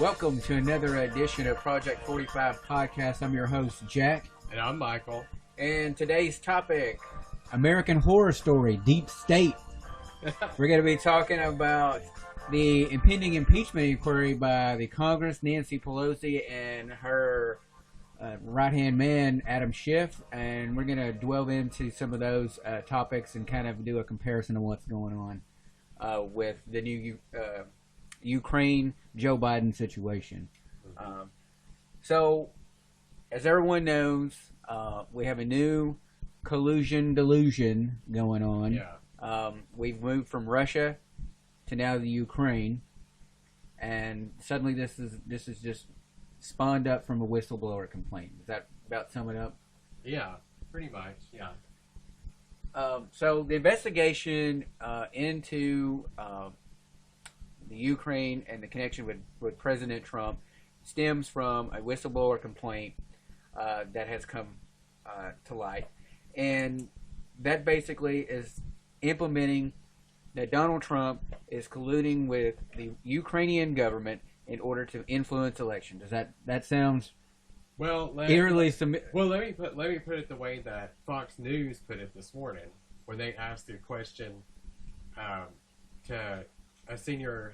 Welcome to another edition of Project 45 podcast. I'm your host, Jack. And I'm Michael. And today's topic, American Horror Story, Deep State. We're going to be talking about the impending impeachment inquiry by the Congress, Nancy Pelosi, and her right-hand man, Adam Schiff. And we're going to delve into some of those topics and kind of do a comparison of what's going on with the new Ukraine Joe Biden situation. So, as everyone knows, we have a new collusion delusion going on. Yeah. We've moved from Russia to now the Ukraine, and suddenly this is just spawned up from a whistleblower complaint. Does that about sum it up? Yeah, pretty much. Yeah. So the investigation into the Ukraine and the connection with President Trump stems from a whistleblower complaint that has come to light. And that basically is implementing that Donald Trump is colluding with the Ukrainian government in order to influence elections. Does that sounds eerily Well, let me put it the way that Fox News put it this morning when they asked a question to a senior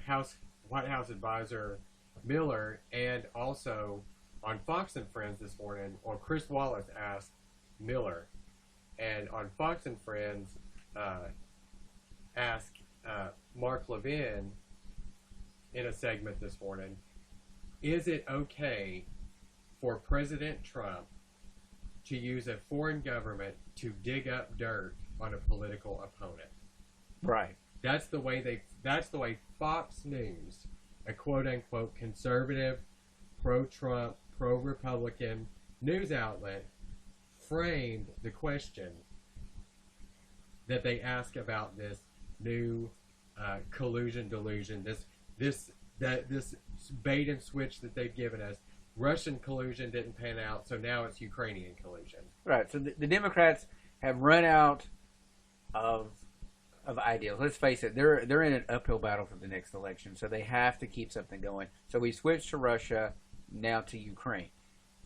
White House advisor, Miller, and also on Fox and Friends this morning, or Chris Wallace asked Miller, and on Fox and Friends asked Mark Levin in a segment this morning, is it okay for President Trump to use a foreign government to dig up dirt on a political opponent? right. That's the way Fox News, a quote-unquote conservative, pro-Trump, pro-Republican news outlet, framed the question that they ask about this new collusion delusion, this bait and switch that they've given us. Russian collusion didn't pan out, so now it's Ukrainian collusion. Right. So the Democrats have run out of ideals. Let's face it, they're in an uphill battle for the next election, so they have to keep something going. So we switched to Russia, now to Ukraine.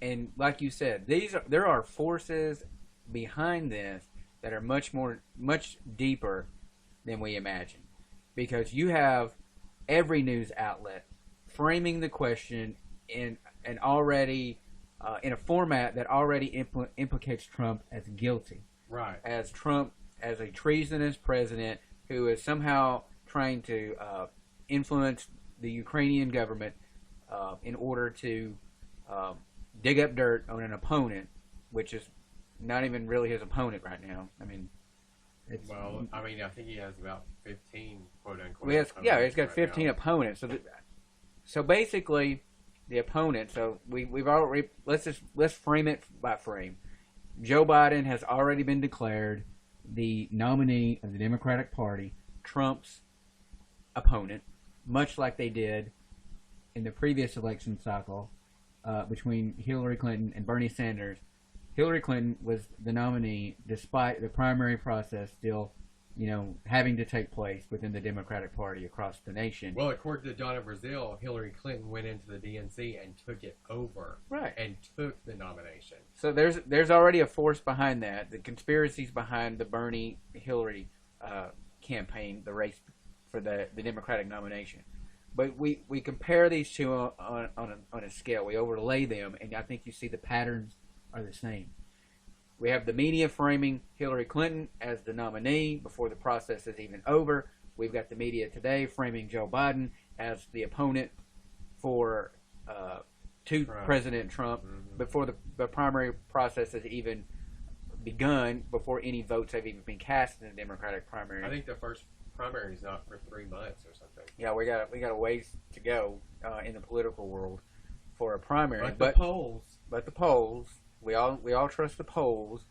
And like you said, there are forces behind this that are much deeper than we imagine. Because you have every news outlet framing the question in a format that already implicates Trump as guilty. Right. As Trump as a treasonous president who is somehow trying to influence the Ukrainian government in order to dig up dirt on an opponent, which is not even really his opponent right now. I mean, I think he has about 15 quote-unquote he's got 15 opponents. So basically, the opponent. So we've already let's frame it by frame. Joe Biden has already been declared the nominee of the Democratic Party, Trump's opponent, much like they did in the previous election cycle between Hillary Clinton and Bernie Sanders. Hillary Clinton was the nominee despite the primary process still, having to take place within the Democratic Party across the nation. Well, according to Donna Brazile, Hillary Clinton went into the DNC and took it over. Right. And took the nomination. So there's already a force behind that. The conspiracies behind the Bernie-Hillary campaign, the race for the Democratic nomination. But we compare these two on a scale. We overlay them, and I think you see the patterns are the same. We have the media framing Hillary Clinton as the nominee before the process is even over. We've got the media today framing Joe Biden as the opponent to Trump. President Trump before the primary process has even begun, before any votes have even been cast in the Democratic primary. I think the first primary is not for 3 months or something. Yeah, we got a ways to go in the political world for a primary. But the polls. We all trust the polls.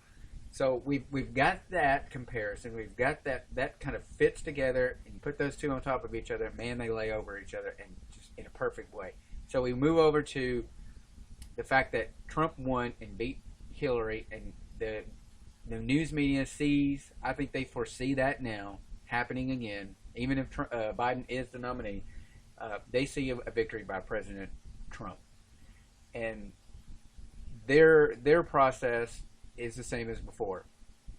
So we've got that comparison. We've got that kind of fits together, and you put those two on top of each other, man, they lay over each other and just in a perfect way. So we move over to the fact that Trump won and beat Hillary, and the news media sees, I think they foresee that now happening again, even if Biden is the nominee. They see a victory by President Trump, and their process is the same as before.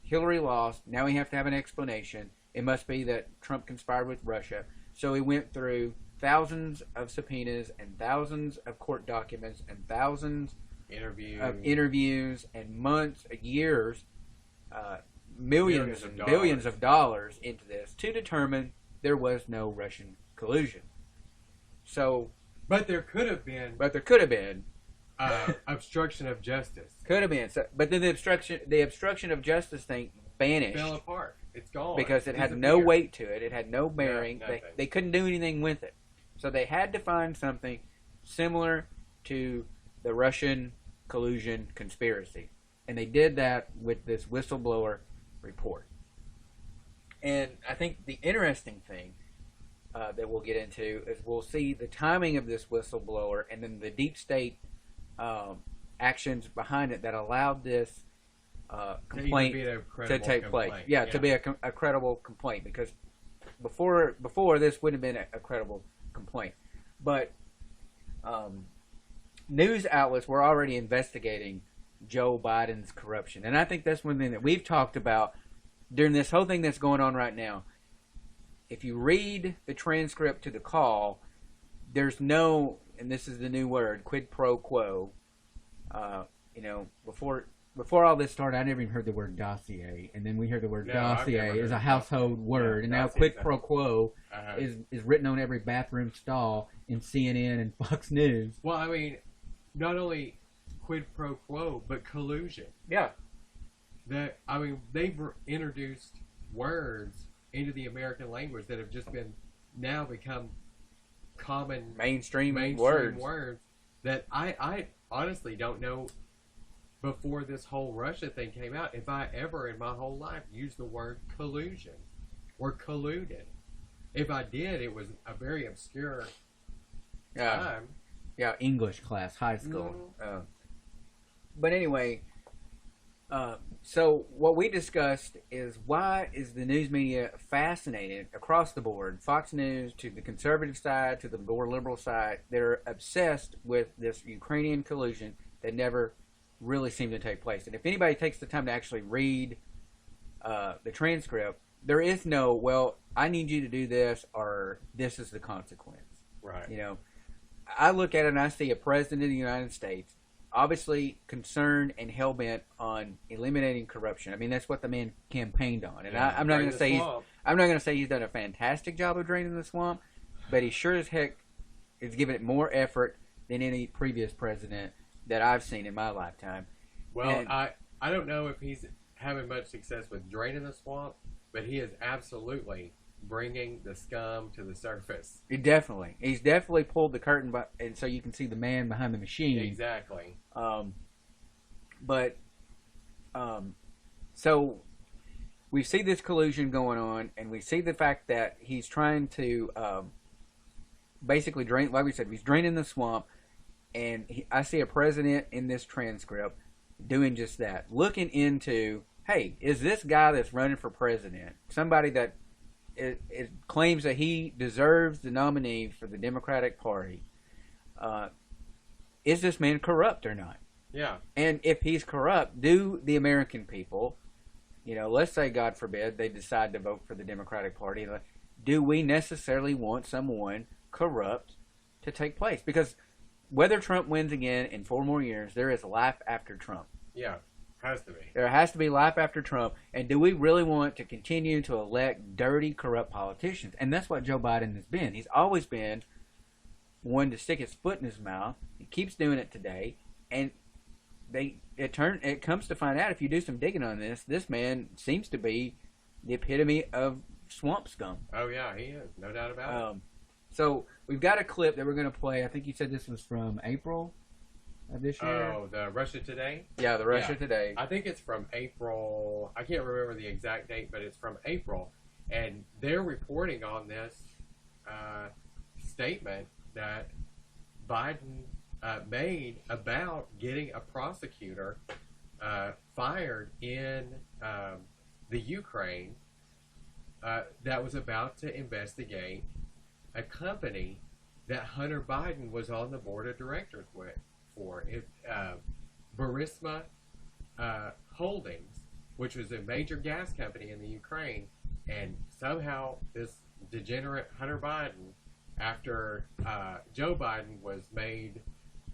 Hillary lost. Now we have to have an explanation. It must be that Trump conspired with Russia. So he went through thousands of subpoenas and thousands of court documents and thousands of interviews and months, years, millions and billions of dollars into this to determine there was no Russian collusion. So, but there could have been. Obstruction of justice. Could have been. So, but then the obstruction of justice thing vanished. Fell apart. It's gone. Because it had no weight to it. It had no bearing. No, they couldn't do anything with it. So they had to find something similar to the Russian collusion conspiracy. And they did that with this whistleblower report. And I think the interesting thing that we'll get into is we'll see the timing of this whistleblower and then the deep state actions behind it that allowed this complaint to take place. Yeah, to be a credible complaint, because before this wouldn't have been a credible complaint. But news outlets were already investigating Joe Biden's corruption, and I think that's one thing that we've talked about during this whole thing that's going on right now. If you read the transcript to the call, there's no, and this is the new word, quid pro quo. Before all this started, I never even heard the word dossier, and then we heard the word dossier is a household word, and now quid pro quo is written on every bathroom stall in CNN and Fox News. Well, I mean, not only quid pro quo, but collusion. Yeah. They've introduced words into the American language that have just now become common mainstream words that I honestly don't know. Before this whole Russia thing came out, if I ever in my whole life used the word collusion or colluded. If I did, it was a very obscure time. Yeah, English class, high school. But anyway, so what we discussed is why is the news media fascinated across the board, Fox News to the conservative side, to the more liberal side, they're obsessed with this Ukrainian collusion that never really seem to take place. And if anybody takes the time to actually read the transcript, there is no, well, I need you to do this or this is the consequence. Right. I look at it and I see a president of the United States obviously concerned and hell-bent on eliminating corruption. I mean, that's what the man campaigned on. And I'm not going to say he's done a fantastic job of draining the swamp, but he sure as heck is giving it more effort than any previous president that I've seen in my lifetime. Well, and I don't know if he's having much success with draining the swamp, but he is absolutely bringing the scum to the surface. He's definitely pulled the curtain, and so you can see the man behind the machine. Exactly. So we see this collusion going on, and we see the fact that he's trying to basically drain, like we said, he's draining the swamp. And I see a president in this transcript doing just that, looking into, hey, is this guy that's running for president somebody that it claims that he deserves the nominee for the Democratic Party? Is this man corrupt or not? Yeah. And if he's corrupt, do the American people, let's say, God forbid, they decide to vote for the Democratic Party, do we necessarily want someone corrupt to take place? Because whether Trump wins again in 4 more years, there is life after Trump. Yeah, has to be. There has to be life after Trump. And do we really want to continue to elect dirty, corrupt politicians? And that's what Joe Biden has been. He's always been one to stick his foot in his mouth. He keeps doing it today. And it comes to find out, if you do some digging on this man seems to be the epitome of swamp scum. Oh, yeah, he is. No doubt about it. So we've got a clip that we're going to play. I think you said this was from April of this year. Oh, the Russia Today? Yeah, the Russia Today. I think it's from April. I can't remember the exact date, but it's from April. And they're reporting on this statement that Biden made about getting a prosecutor fired in the Ukraine that was about to investigate a company that Hunter Biden was on the board of directors for. Burisma Holdings, which was a major gas company in the Ukraine, and somehow this degenerate Hunter Biden, after Joe Biden was made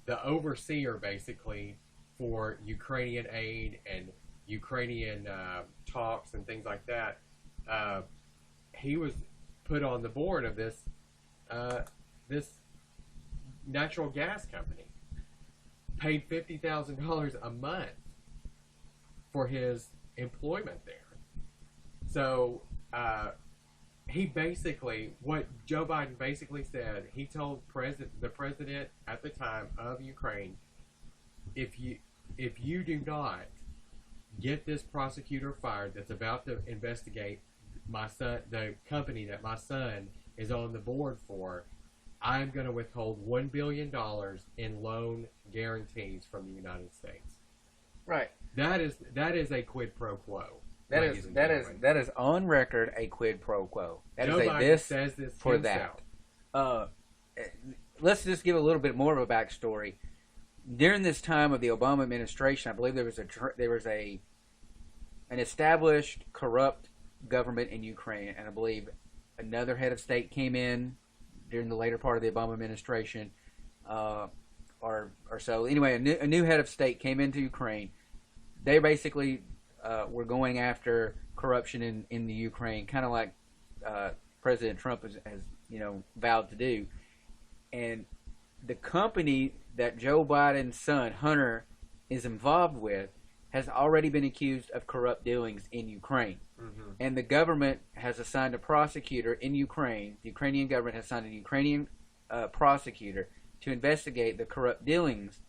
the overseer basically for Ukrainian aid and Ukrainian talks and things like that, he was put on the board of this natural gas company, paid $50,000 a month for his employment there. So he basically, what Joe Biden basically said, he told the president at the time of Ukraine, if you do not get this prosecutor fired that's about to investigate my son, the company that my son is on the board for, I'm going to withhold $1 billion in loan guarantees from the United States. Right. That is a quid pro quo. That is on record a quid pro quo. That Joe is a Biden this says this for himself. that. Let's just give a little bit more of a backstory. During this time of the Obama administration, I believe there was an established corrupt government in Ukraine, and I believe another head of state came in during the later part of the Obama administration, or so. Anyway, a new head of state came into Ukraine. They basically were going after corruption in the Ukraine, kind of like President Trump has vowed to do. And the company that Joe Biden's son, Hunter, is involved with has already been accused of corrupt dealings in Ukraine. Mm-hmm. And the government has assigned a prosecutor in Ukraine. The Ukrainian government has assigned a Ukrainian prosecutor to investigate the corrupt dealings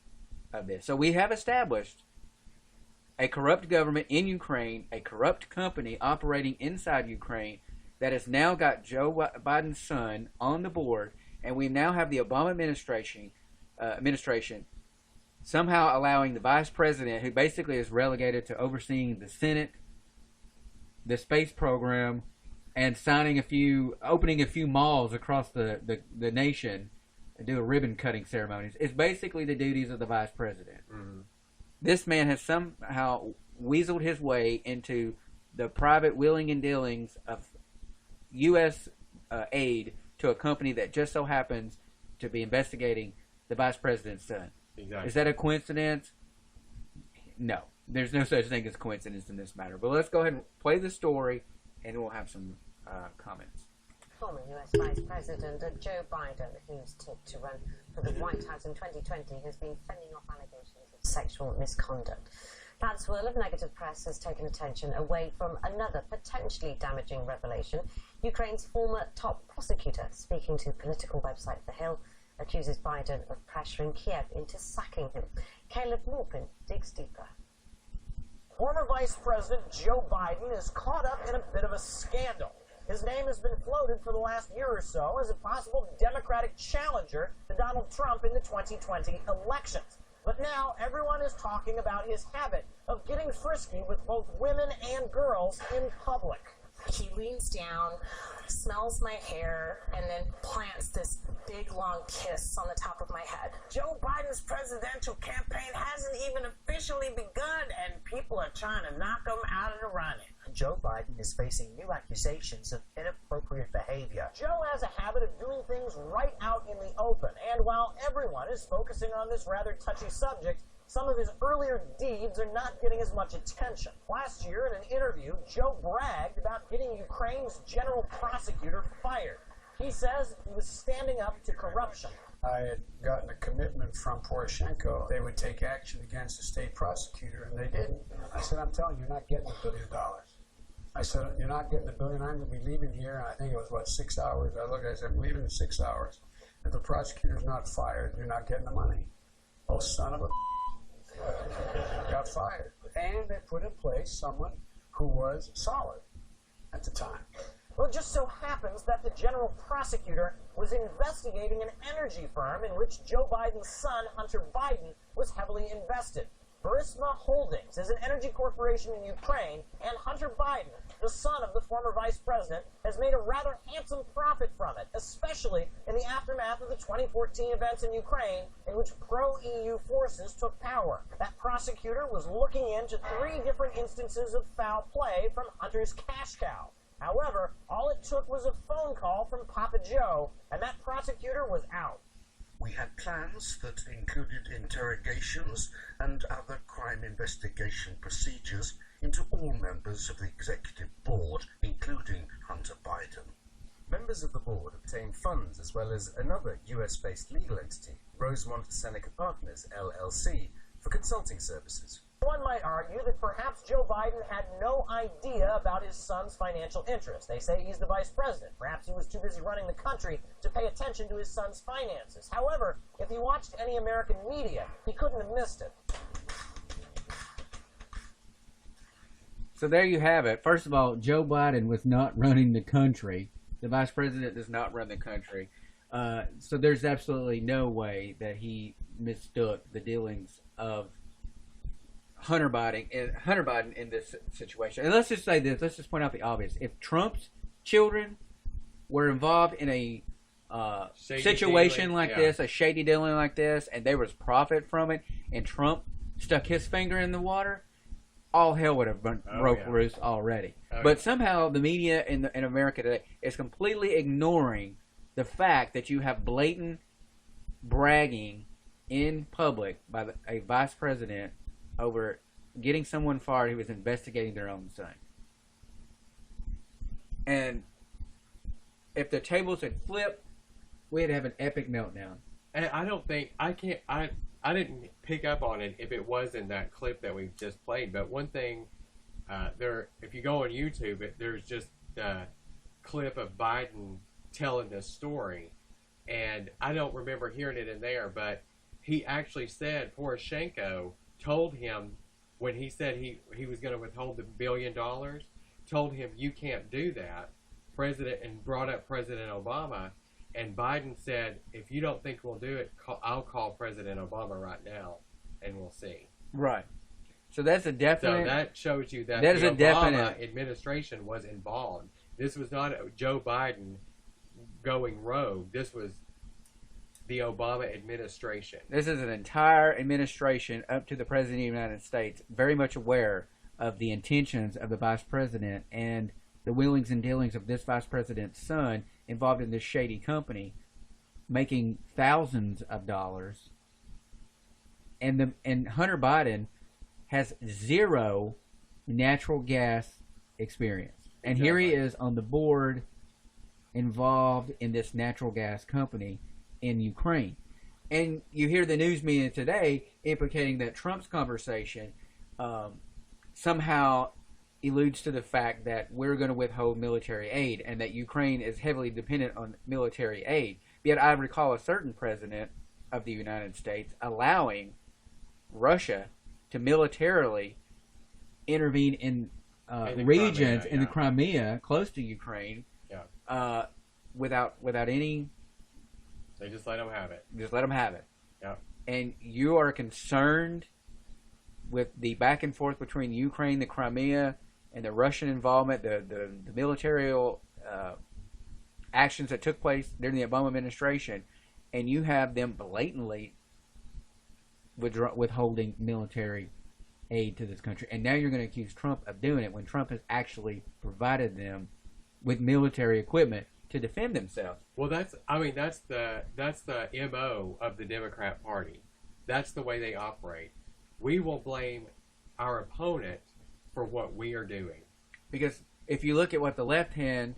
of this. So we have established a corrupt government in Ukraine, a corrupt company operating inside Ukraine that has now got Joe Biden's son on the board, and we now have the Obama administration somehow allowing the vice president, who basically is relegated to overseeing the Senate, the space program, and opening a few malls across the nation and do a ribbon cutting ceremonies. It's basically the duties of the vice president. Mm-hmm. This man has somehow weaseled his way into the private wheeling and dealings of U.S. aid to a company that just so happens to be investigating the vice president's son. Exactly. Is that a coincidence? No. There's no such thing as coincidence in this matter. But let's go ahead and play the story, and we'll have some comments. Former U.S. Vice President Joe Biden, who's tipped to run for the White House in 2020, has been fending off allegations of sexual misconduct. That swirl of negative press has taken attention away from another potentially damaging revelation. Ukraine's former top prosecutor, speaking to political website The Hill, accuses Biden of pressuring Kiev into sacking him. Caleb Morpin digs deeper. Former Vice President Joe Biden is caught up in a bit of a scandal. His name has been floated for the last year or so as a possible Democratic challenger to Donald Trump in the 2020 elections. But now everyone is talking about his habit of getting frisky with both women and girls in public. He leans down, smells my hair, and then plants this big, long kiss on the top of my head. Joe Biden's presidential campaign hasn't even officially begun, and people are trying to knock him out of the running. Joe Biden is facing new accusations of inappropriate behavior. Joe has a habit of doing things right out in the open, and while everyone is focusing on this rather touchy subject, some of his earlier deeds are not getting as much attention. Last year, in an interview, Joe bragged about getting Ukraine's general prosecutor fired. He says he was standing up to corruption. I had gotten a commitment from Poroshenko. They would take action against the state prosecutor, and they didn't. I said, I'm telling you, you're not getting $1 billion. I said, you're not getting $1 billion. I'm going to be leaving here. And I think it was, 6 hours? I said, I'm leaving in 6 hours. If the prosecutor's not fired, you're not getting the money. Oh, son of a... got fired. And they put in place someone who was solid at the time. Well, it just so happens that the general prosecutor was investigating an energy firm in which Joe Biden's son, Hunter Biden, was heavily invested. Burisma Holdings is an energy corporation in Ukraine, and Hunter Biden the son of the former vice president, has made a rather handsome profit from it, especially in the aftermath of the 2014 events in Ukraine, in which pro-EU forces took power. That prosecutor was looking into 3 different instances of foul play from Hunter's cash cow. However, all it took was a phone call from Papa Joe, and that prosecutor was out. We had plans that included interrogations and other crime investigation procedures into all members of the executive board, including Hunter Biden. Members of the board obtained funds as well as another US-based legal entity, Rosemont Seneca Partners, LLC, for consulting services. One might argue that perhaps Joe Biden had no idea about his son's financial interests. They say he's the vice president. Perhaps he was too busy running the country to pay attention to his son's finances. However, if he watched any American media, he couldn't have missed it. So there you have it. First of all, Joe Biden was not running the country. The vice president does not run the country. So there's absolutely no way that he mistook the dealings of Hunter Biden in this situation. And let's just say this. Let's just point out the obvious. If Trump's children were involved in a situation dealing, like this, a shady dealing like this, and there was profit from it, and Trump stuck his finger in the water, all hell would have broke loose already. But somehow the media in America today is completely ignoring the fact that you have blatant bragging in public by a vice president over getting someone fired who was investigating their own son. And if the tables had flipped, we'd have an epic meltdown. And I don't think I didn't pick up on it if it was in that clip that we just played. But one thing, if you go on YouTube, there's just a clip of Biden telling this story, and I don't remember hearing it in there, but he actually said Poroshenko told him when he said he was going to withhold the $1 billion, told him you can't do that, and brought up President Obama, and Biden said, if you don't think we'll do it, I'll call President Obama right now, and we'll see. Right. So that's a definite. So that shows you that is the a Obama definite administration was involved. This was not Joe Biden going rogue. This was the Obama administration. This is an entire administration up to the President of the United States, very much aware of the intentions of the Vice President and the willings and dealings of this Vice President's son involved in this shady company, making thousands of dollars. And Hunter Biden has zero natural gas experience. And here he is on the board involved in this natural gas company in Ukraine. And you hear the news media today implicating that Trump's conversation somehow alludes to the fact that we're going to withhold military aid and that Ukraine is heavily dependent on military aid. Yet I recall a certain president of the United States allowing Russia to militarily intervene in regions in the Crimea close to Ukraine without any. They just let them have it. Just let them have it. Yeah. And you are concerned with the back and forth between Ukraine, the Crimea, and the Russian involvement, the military actions that took place during the Obama administration, and you have them blatantly withholding military aid to this country. And now you're going to accuse Trump of doing it when Trump has actually provided them with military equipment to defend themselves. Well, that's the MO of the Democrat Party. That's the way they operate. We will blame our opponent for what we are doing. Because if you look at what the left hand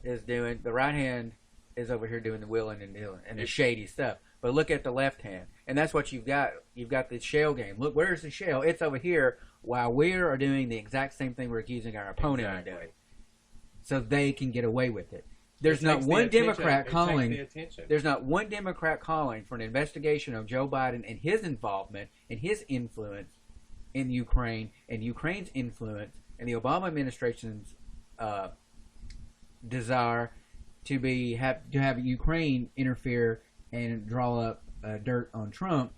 is doing, the right hand is over here doing the willing and dealing and the shady stuff. But look at the left hand, and that's what you've got. You've got the shell game. Look, where's the shell? It's over here, while we are doing the exact same thing we're accusing our opponent of doing, so they can get away with it. There's not one Democrat calling. There's not one Democrat calling for an investigation of Joe Biden and his involvement and his influence in Ukraine and Ukraine's influence and the Obama administration's desire to have Ukraine interfere and draw up dirt on Trump.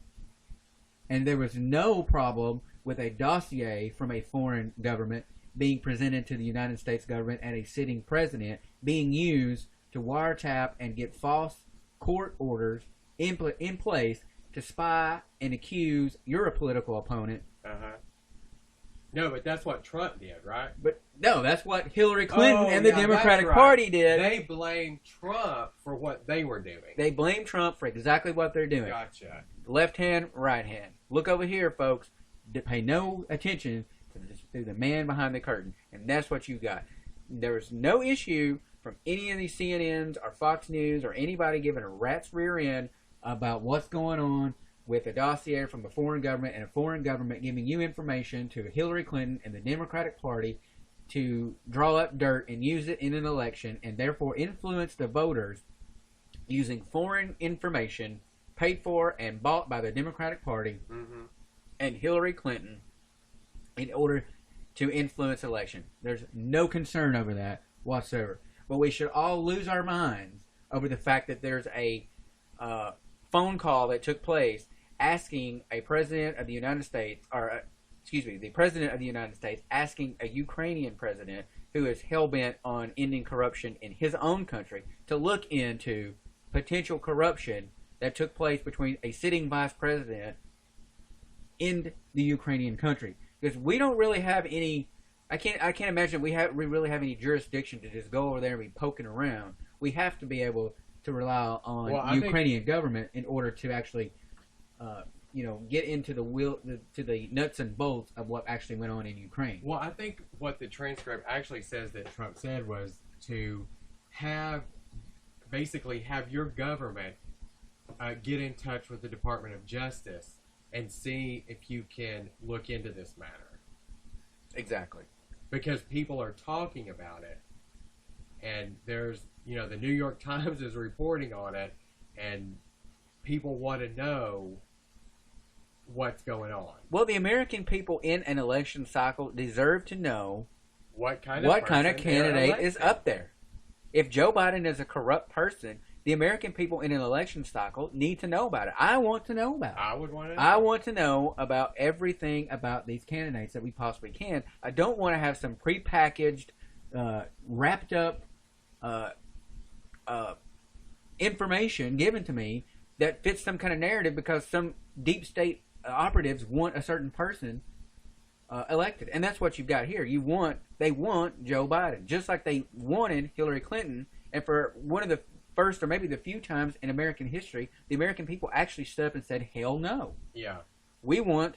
And there was no problem with a dossier from a foreign government being presented to the United States government and a sitting president being used to wiretap and get false court orders in place to spy and accuse your political opponent. No, but that's what Trump did, right? But no, that's what Hillary Clinton and the Democratic Party did. They blame Trump for what they were doing. They blame Trump for exactly what they're doing. Gotcha. Left hand, right hand. Look over here, folks. Pay no attention to the man behind the curtain. And that's what you got. There's no issue from any of these CNNs or Fox News or anybody giving a rat's rear end about what's going on with a dossier from a foreign government and a foreign government giving you information to Hillary Clinton and the Democratic Party to draw up dirt and use it in an election and therefore influence the voters using foreign information paid for and bought by the Democratic Party and Hillary Clinton in order to influence election. There's no concern over that whatsoever. But we should all lose our minds over the fact that there's a phone call that took place asking a president of the United States, the president of the United States asking a Ukrainian president who is hell-bent on ending corruption in his own country to look into potential corruption that took place between a sitting vice president in the Ukrainian country. Because we don't really have any, I can't imagine we really have any jurisdiction to just go over there and be poking around. We have to be able to rely on Ukrainian government in order to actually get into the nuts and bolts of what actually went on in Ukraine. Well, I think what the transcript actually says that Trump said was to basically have your government get in touch with the Department of Justice and see if you can look into this matter. Exactly. Because people are talking about it, and there's, the New York Times is reporting on it, and people want to know what's going on. Well, the American people in an election cycle deserve to know what kind of candidate is up there. If Joe Biden is a corrupt person, the American people in an election cycle need to know about it. I want to know about it. I would want to know. I want to know about everything about these candidates that we possibly can. I don't want to have some prepackaged, wrapped up information given to me that fits some kind of narrative because some deep state operatives want a certain person elected. And that's what you've got here. They want Joe Biden, just like they wanted Hillary Clinton. And for one of the first or maybe the few times in American history, the American people actually stood up and said, hell no. Yeah. We want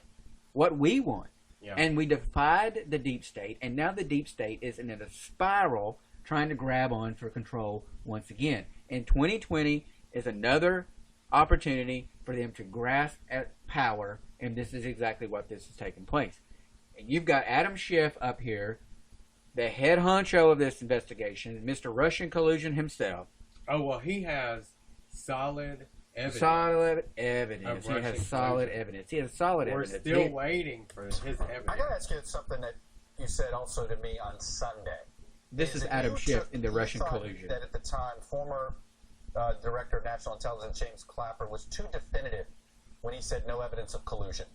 what we want. Yeah. And we defied the deep state, and now the deep state is in a spiral trying to grab on for control once again. And 2020 is another opportunity for them to grasp at power, and this is exactly what this is taking place. And you've got Adam Schiff up here, the head honcho of this investigation, Mr. Russian collusion himself. Oh, well, he has solid evidence. Solid evidence. He has solid collusion. evidence. He has solid We're evidence. still waiting for his evidence. I got to ask you something that you said also to me on Sunday. This is Adam Schiff in the Russian collusion. That at the time, former Director of National Intelligence James Clapper was too definitive when he said no evidence of collusion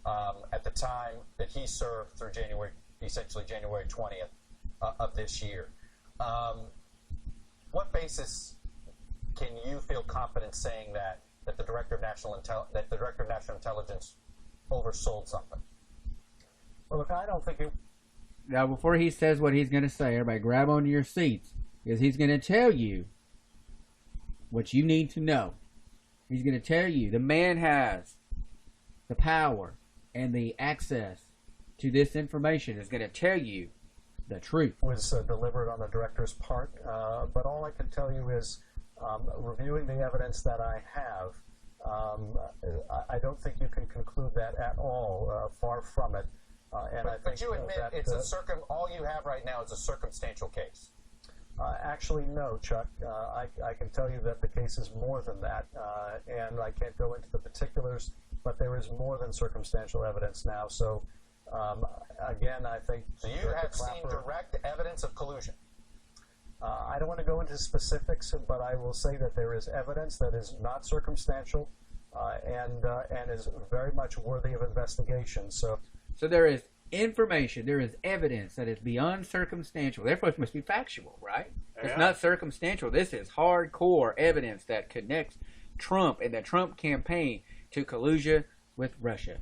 at the time that he served through essentially January 20th of this year. What basis can you feel confident saying that the Director of National Intelligence oversold something? Well, look, I don't think it. Now, before he says what he's going to say, everybody grab onto your seats, because he's going to tell you what you need to know. He's going to tell you the man has the power and the access to this information. Is going to tell you the truth. Was delivered on the director's part, but all I can tell you is, reviewing the evidence that I have, I don't think you can conclude that at all. Far from it. But you admit it's all you have right now is a circumstantial case. Actually, no, Chuck. I can tell you that the case is more than that, and I can't go into the particulars, but there is more than circumstantial evidence now. So, again, I think... So you have seen direct evidence of collusion? I don't want to go into specifics, but I will say that there is evidence that is not circumstantial and is very much worthy of investigation. So there is information, there is evidence that is beyond circumstantial. Therefore, it must be factual, right? It's not circumstantial. This is hardcore evidence that connects Trump and the Trump campaign to collusion with Russia.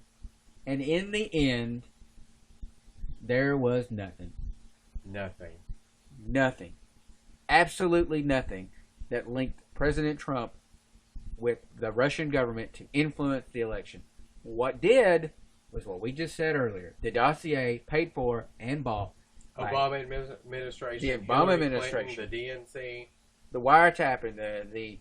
And in the end, there was nothing. Nothing. Absolutely nothing that linked President Trump with the Russian government to influence the election. What did was what we just said earlier. The dossier paid for and bought by Obama administration, the Obama Hillary administration, Clinton, the DNC, the wiretapping,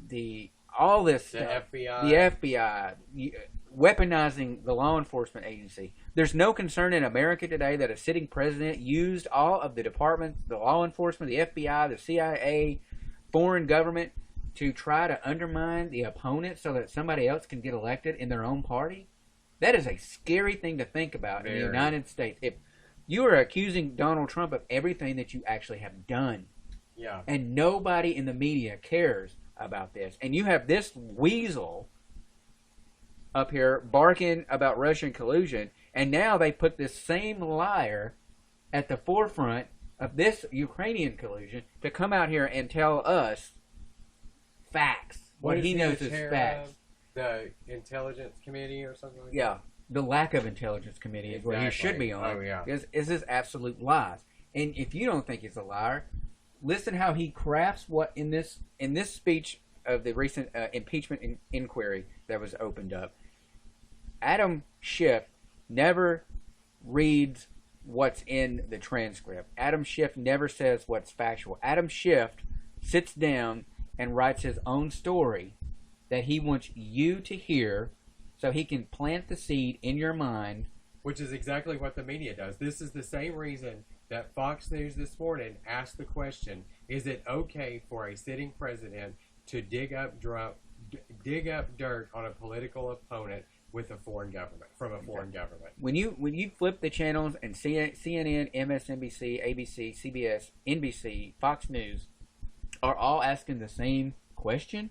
the all this the stuff, FBI, the FBI, weaponizing the law enforcement agency. There's no concern in America today that a sitting president used all of the departments, the law enforcement, the FBI, the CIA, foreign government, to try to undermine the opponent so that somebody else can get elected in their own party. That is a scary thing to think about in the United States. If you are accusing Donald Trump of everything that you actually have done, and nobody in the media cares about this, and you have this weasel up here barking about Russian collusion, and now they put this same liar at the forefront of this Ukrainian collusion to come out here and tell us facts. What he knows is facts. The Intelligence Committee or something like that? Yeah, the lack of Intelligence Committee is what he should be on. Oh, yeah. Is this absolute lies. And if you don't think he's a liar, listen how he crafts what in this speech of the recent impeachment inquiry that was opened up. Adam Schiff never reads what's in the transcript. Adam Schiff never says what's factual. Adam Schiff sits down and writes his own story that he wants you to hear so he can plant the seed in your mind. Which is exactly what the media does. This is the same reason that Fox News this morning asked the question, is it okay for a sitting president to dig up dirt on a political opponent with a foreign government, from a foreign government? When you flip the channels and CNN, MSNBC, ABC, CBS, NBC, Fox News are all asking the same question,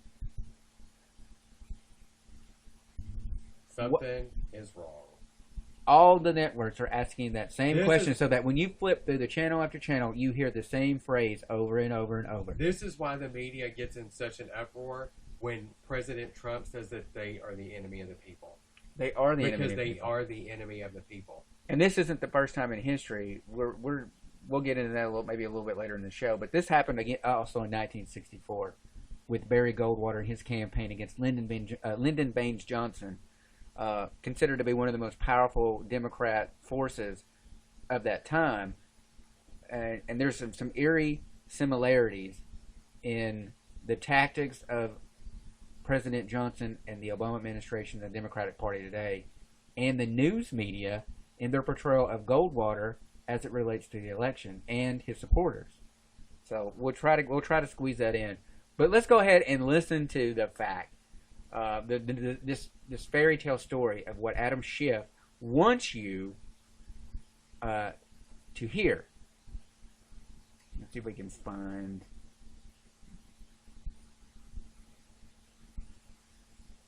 something is wrong. All the networks are asking that same question, so that when you flip through the channel after channel, you hear the same phrase over and over and over. This is why the media gets in such an uproar when President Trump says that they are the enemy of the people. They are the enemy because of the they people. are the enemy of the people. And this isn't the first time in history. We'll get into that maybe a little bit later in the show. But this happened again also in 1964 with Barry Goldwater and his campaign against Lyndon Baines Johnson, considered to be one of the most powerful Democrat forces of that time. And there's some eerie similarities in the tactics of President Johnson and the Obama administration, the Democratic Party today, and the news media in their portrayal of Goldwater as it relates to the election and his supporters. So we'll try to squeeze that in. But let's go ahead and listen to the fact, this fairy tale story of what Adam Schiff wants you to hear. Let's see if we can find.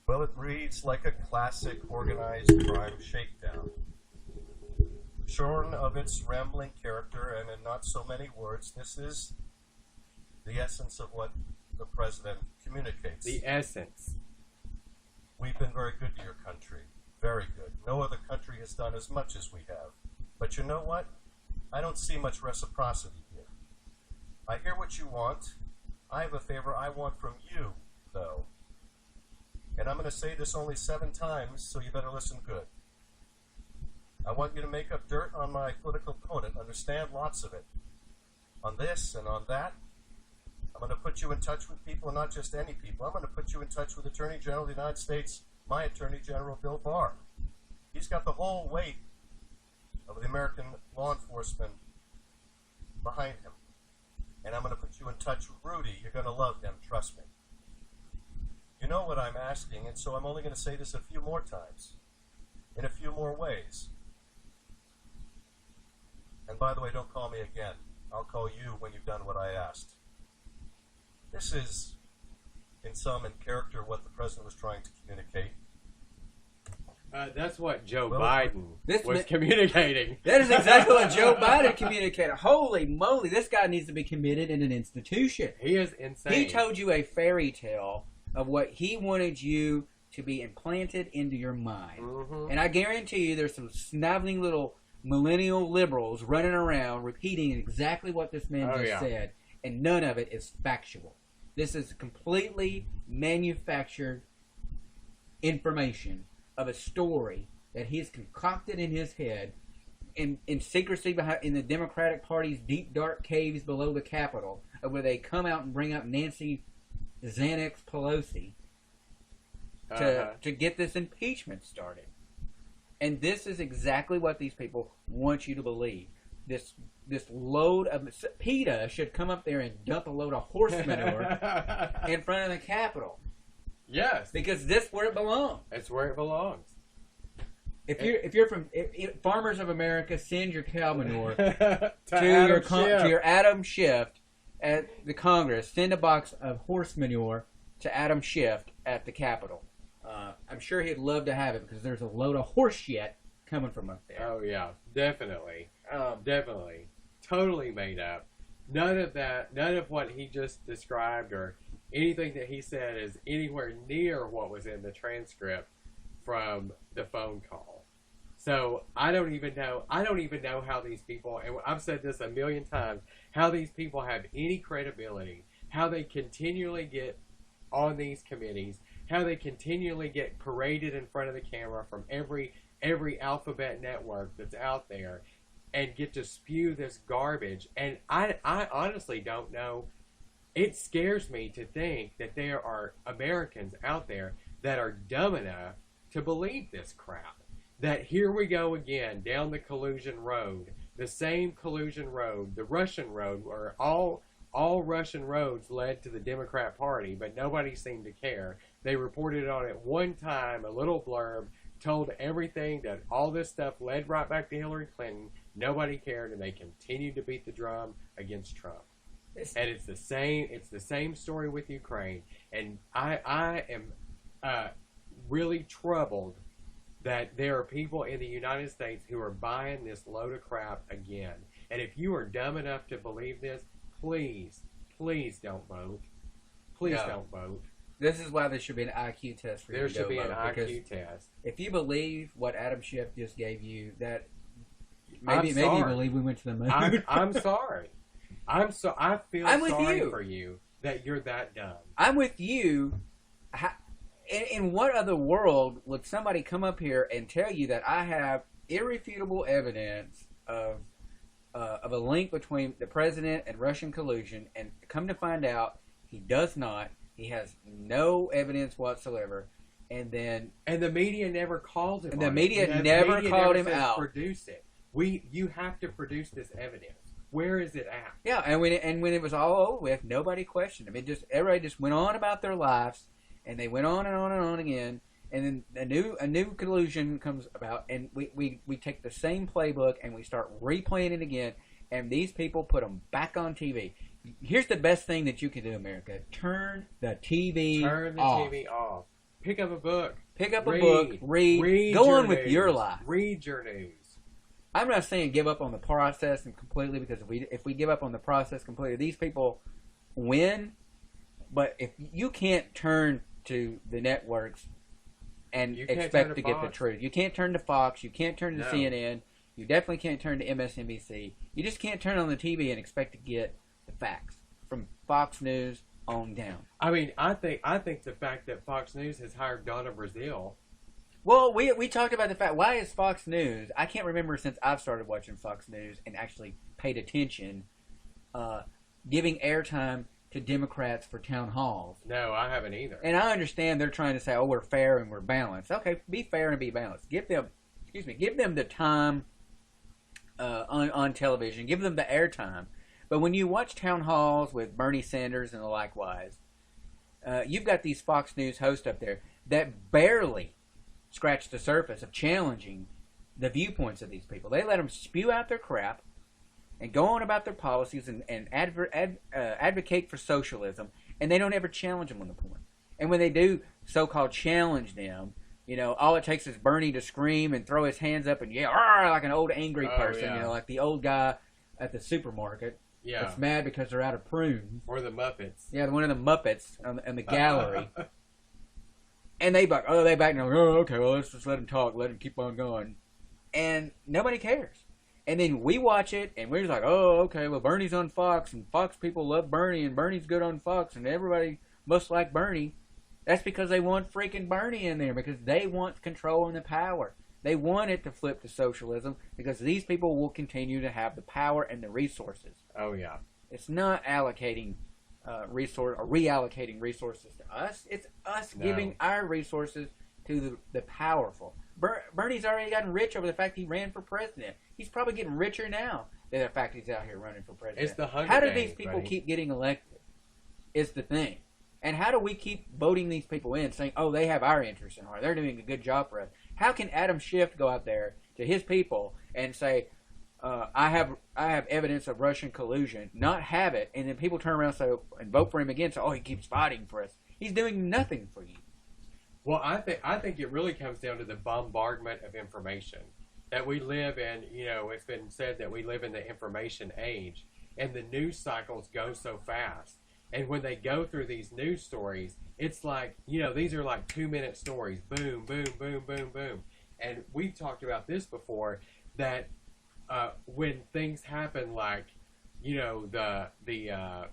Well, it reads like a classic organized crime shakedown. Shorn of its rambling character and in not so many words, this is the essence of what the president communicates. The essence. We've been very good to your country. Very good. No other country has done as much as we have. But you know what? I don't see much reciprocity here. I hear what you want. I have a favor I want from you, though. And I'm going to say this only 7 times, so you better listen good. I want you to make up dirt on my political opponent. Understand? Lots of it. On this and on that. I'm going to put you in touch with people, not just any people. I'm going to put you in touch with Attorney General of the United States, my Attorney General, Bill Barr. He's got the whole weight of the American law enforcement behind him. And I'm going to put you in touch with Rudy. You're going to love him, trust me. You know what I'm asking, and so I'm only going to say this a few more times, in a few more ways. And by the way, don't call me again. I'll call you when you've done what I asked. This is, in character, what the president was trying to communicate. That's what Joe Well, Biden this was ma- communicating. That is exactly what Joe Biden communicated. Holy moly, this guy needs to be committed in an institution. He is insane. He told you a fairy tale of what he wanted you to be implanted into your mind. Mhm. And I guarantee you there's some sniveling little millennial liberals running around repeating exactly what this man just said, and none of it is factual. This is completely manufactured information of a story that he's concocted in his head in secrecy behind in the Democratic Party's deep dark caves below the Capitol, where they come out and bring up Nancy Xanax Pelosi to get this impeachment started. And this is exactly what these people want you to believe. This load of PETA should come up there and dump a load of horse manure in front of the Capitol. Yes, because this is where it belongs. It's where it belongs. If you're from Farmers of America, send your cow manure to your Adam Schiff at the Congress. Send a box of horse manure to Adam Schiff at the Capitol. I'm sure he'd love to have it because there's a load of horse shit coming from up there. Oh yeah, definitely, definitely, totally made up. None of what he just described or anything that he said is anywhere near what was in the transcript from the phone call. So I don't even know how these people, and I've said this a million times, how these people have any credibility, how they continually get on these committees, how they continually get paraded in front of the camera from every alphabet network that's out there and get to spew this garbage. And I honestly don't know. It scares me to think that there are Americans out there that are dumb enough to believe this crap. That here we go again down the collusion road, the same collusion road, the Russian road, where all Russian roads led to the Democrat Party, but nobody seemed to care. They reported on it one time, a little blurb, told everything that all this stuff led right back to Hillary Clinton. Nobody cared, and they continued to beat the drum against Trump. And it's the same story with Ukraine. And I am really troubled that there are people in the United States who are buying this load of crap again. And if you are dumb enough to believe this, please don't vote. Please don't vote. This is why there should be an IQ test for you. There should be an IQ test. If you believe what Adam Schiff just gave you, that maybe you believe we went to the moon. I'm sorry. I feel sorry for you that you're that dumb. I'm with you. In what other world would somebody come up here and tell you that I have irrefutable evidence of a link between the president and Russian collusion, and come to find out he does not? He has no evidence whatsoever, and the media never called him. And the media never called him out. Produce it. You have to produce this evidence. Where is it at? Yeah, and when it was all over with, nobody questioned him. Everybody just went on about their lives, and they went on and on and on again. And then a new collusion comes about, and we take the same playbook and we start replaying it again. And these people put them back on TV. Here's the best thing that you can do, America: turn the TV off. Pick up a book. Read. Go on with your life. Read your news. I'm not saying give up on the process and completely, because if we give up on the process completely, these people win. But if you can't turn to the networks and expect to get the truth, you can't turn to Fox, you can't turn to CNN, you definitely can't turn to MSNBC. You just can't turn on the TV and expect to get the facts from Fox News on down. I mean, I think the fact that Fox News has hired Donna Brazile. Well, we talked about the fact, why is Fox News, I can't remember since I've started watching Fox News and actually paid attention, giving airtime to Democrats for town halls. No, I haven't either. And I understand they're trying to say, oh, we're fair and we're balanced. Okay, be fair and be balanced. Give them the time on television. Give them the airtime. But when you watch town halls with Bernie Sanders and the likewise, you've got these Fox News hosts up there that barely scratch the surface of challenging the viewpoints of these people. They let them spew out their crap and go on about their policies and advocate for socialism, and they don't ever challenge them on the point. And when they do so-called challenge them, You know, all it takes is Bernie to scream and throw his hands up and yell "Arr!" like an old angry person. Yeah. You know, like the old guy at the supermarket. Yeah. That's mad because they're out of prunes. Or the Muppets. Yeah, one of the Muppets in the gallery. And they back down. Oh, okay, well, let's just let him talk. Let him keep on going. And nobody cares. And then we watch it, and we're just like, oh, okay, well, Bernie's on Fox, and Fox people love Bernie, and Bernie's good on Fox, and everybody must like Bernie. That's because they want freaking Bernie in there, because they want control and the power. They want it to flip to socialism, because these people will continue to have the power and the resources. Oh, yeah. It's not allocating reallocating resources to us. It's us giving our resources to the powerful. Bernie's already gotten rich over the fact he ran for president. He's probably getting richer now than the fact he's out here running for president. It's the Hunger How do Games, these people buddy. keep getting elected? Is the thing. And how do we keep voting these people in, saying, oh, they have our interests in heart. They're doing a good job for us. How can Adam Schiff go out there to his people and say, I have evidence of Russian collusion, not have it, and then people turn around and vote for him again, so, oh, he keeps fighting for us. He's doing nothing for you. Well, I think it really comes down to the bombardment of information that we live in. You know, it's been said that we live in the information age, and the news cycles go so fast. And when they go through these news stories, it's like, you know, these are like 2-minute stories. Boom, boom, boom, boom, boom. And we've talked about this before, that when things happen, like, you know, the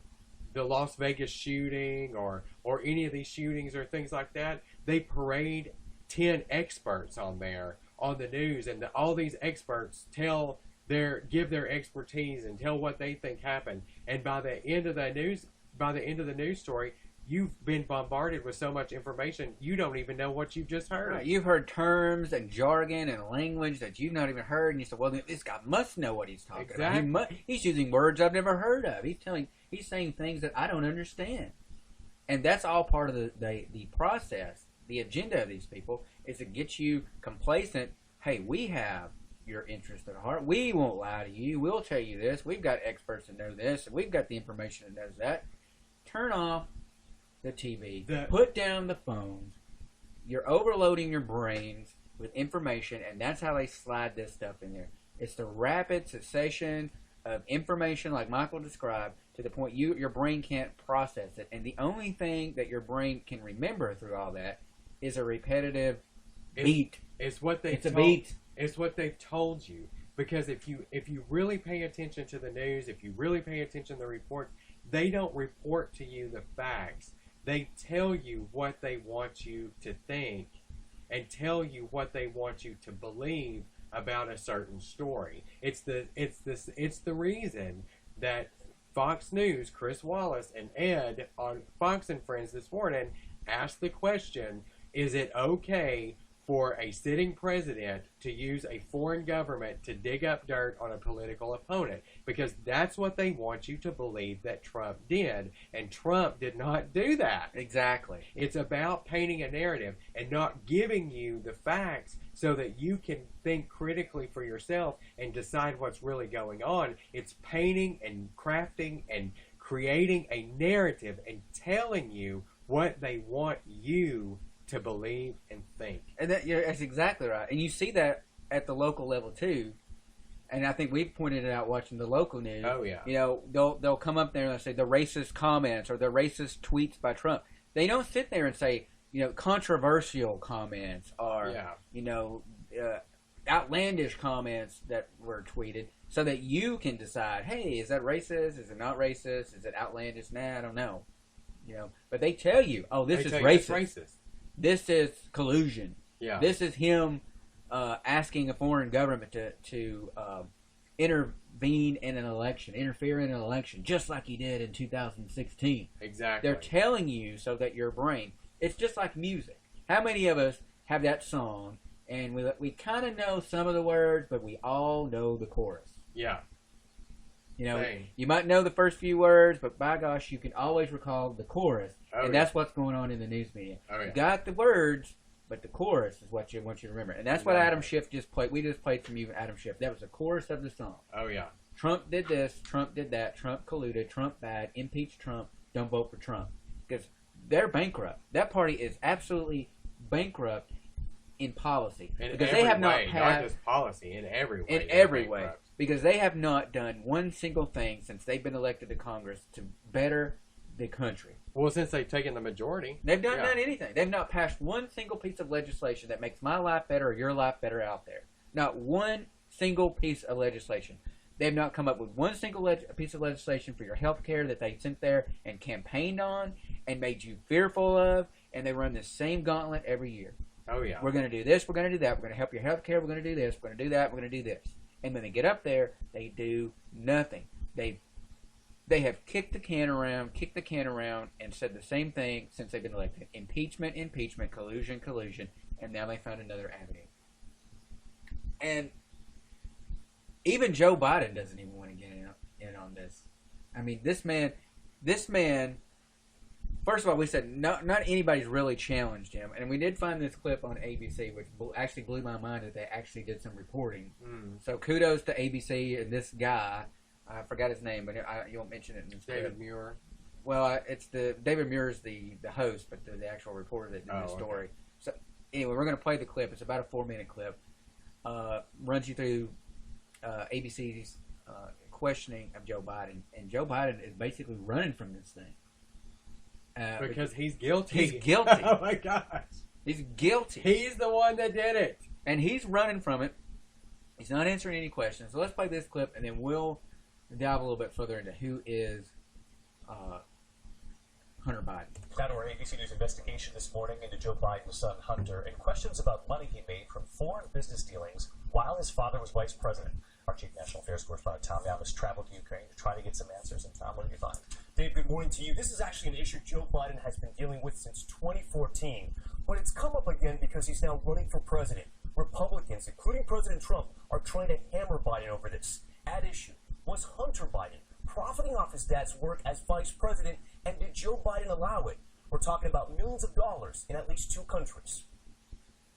Las Vegas shooting or any of these shootings or things like that, they parade 10 experts on there on the news, and all these experts give their expertise and tell what they think happened. And by the end of the news story, you've been bombarded with so much information, you don't even know what you've just heard. Right. You've heard terms and jargon and language that you've not even heard, and you say, well, this guy must know what he's talking about. He's using words I've never heard of. He's saying things that I don't understand. And that's all part of the process. The agenda of these people is to get you complacent. Hey, we have your interest at heart. We won't lie to you. We'll tell you this. We've got experts that know this, and we've got the information that knows that. Turn off the TV. Put down the phones. You're overloading your brains with information, and that's how they slide this stuff in there. It's the rapid cessation of information, like Michael described, to the point your brain can't process it. And the only thing that your brain can remember through all that is a repetitive beat. It's what they a beat. It's what they've told you. Because if you really pay attention to the news, if you really pay attention to the reports, they don't report to you the facts. They tell you what they want you to think and tell you what they want you to believe about a certain story. It's the reason that Fox News, Chris Wallace and Ed on Fox and Friends this morning asked the question, is it okay for a sitting president to use a foreign government to dig up dirt on a political opponent? Because that's what they want you to believe that Trump did, and Trump did not do that. Exactly. It's about painting a narrative and not giving you the facts so that you can think critically for yourself and decide what's really going on. It's painting and crafting and creating a narrative and telling you what they want you to believe and think. And that's exactly right. And you see that at the local level too. And I think we've pointed it out watching the local news. Oh yeah. You know, they'll come up there and they'll say the racist comments or the racist tweets by Trump. They don't sit there and say, you know, controversial comments or you know, outlandish comments that were tweeted, so that you can decide, hey, is that racist? Is it not racist? Is it outlandish? Nah, I don't know. You know, but they tell you, oh, this is racist. This is collusion. Yeah. This is him asking a foreign government to intervene in an election, interfere in an election, just like he did in 2016. Exactly. They're telling you so that your brain, it's just like music. How many of us have that song, and we kind of know some of the words, but we all know the chorus? Yeah. You know, you might know the first few words, but by gosh, you can always recall the chorus. And that's what's going on in the news media. You got the words, but the chorus is what you want you to remember. And that's what Adam Schiff just played. We just played from you, Adam Schiff. That was the chorus of the song. Oh, yeah. Trump did this, Trump did that, Trump colluded, Trump bad, impeach Trump, don't vote for Trump. Because they're bankrupt. That party is absolutely bankrupt. in policy. In because every they have way, not passed, not just policy, in every way. in every way. Because they have not done one single thing since they've been elected to Congress to better the country. Well, since they've taken the majority. They've not done anything. They've not passed one single piece of legislation that makes my life better or your life better out there. Not one single piece of legislation. They've not come up with one single piece of legislation for your health care that they sent there and campaigned on and made you fearful of, and they run the same gauntlet every year. Oh, yeah. We're going to do this, we're going to do that, we're going to help your health care, we're going to do this, we're going to do that, we're going to do this. And when they get up there, they do nothing. They have kicked the can around, and said the same thing since they've been elected. Impeachment, impeachment, collusion, collusion, and now they found another avenue. And even Joe Biden doesn't even want to get in on this. I mean, this man, first of all, we said not anybody's really challenged him. And we did find this clip on ABC, which actually blew my mind that they actually did some reporting. So kudos to ABC and this guy. I forgot his name, but you won't mention it in this David clip. Muir. Well, David Muir's the host, but the actual reporter that did the story. Okay. So anyway, we're going to play the clip. It's about a 4-minute clip. Runs you through ABC's questioning of Joe Biden, and Joe Biden is basically running from this thing because he's guilty. He's guilty. Oh my gosh, he's guilty. He's the one that did it, and he's running from it. He's not answering any questions. So let's play this clip, and then we'll dive a little bit further into who is Hunter Biden. Now to our ABC News investigation this morning into Joe Biden's son Hunter and questions about money he made from foreign business dealings while his father was vice president. Our chief national affairs correspondent Tom Yamas traveled to Ukraine to try to get some answers. And Tom, what did you find? Dave, good morning to you. This is actually an issue Joe Biden has been dealing with since 2014, but it's come up again because he's now running for president. Republicans, including President Trump, are trying to hammer Biden over this. At issue was Hunter Biden profiting off his dad's work as vice president, and did Joe Biden allow it? We're talking about millions of dollars in at least 2 countries.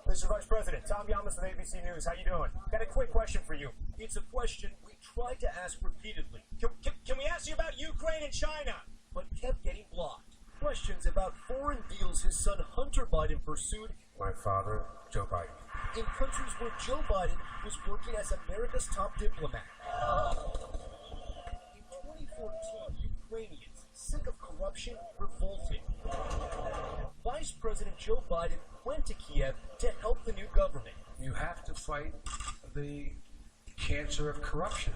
Mr. Vice President, Tom Yamas with ABC News. How you doing? Got a quick question for you. It's a question we tried to ask repeatedly. Can we ask you about Ukraine and China? But kept getting blocked. Questions about foreign deals his son Hunter Biden pursued. My father, Joe Biden. In countries where Joe Biden was working as America's top diplomat. In 2014, Ukrainians, sick of corruption, revolted. Vice President Joe Biden went to Kiev to help the new government. You have to fight the cancer of corruption.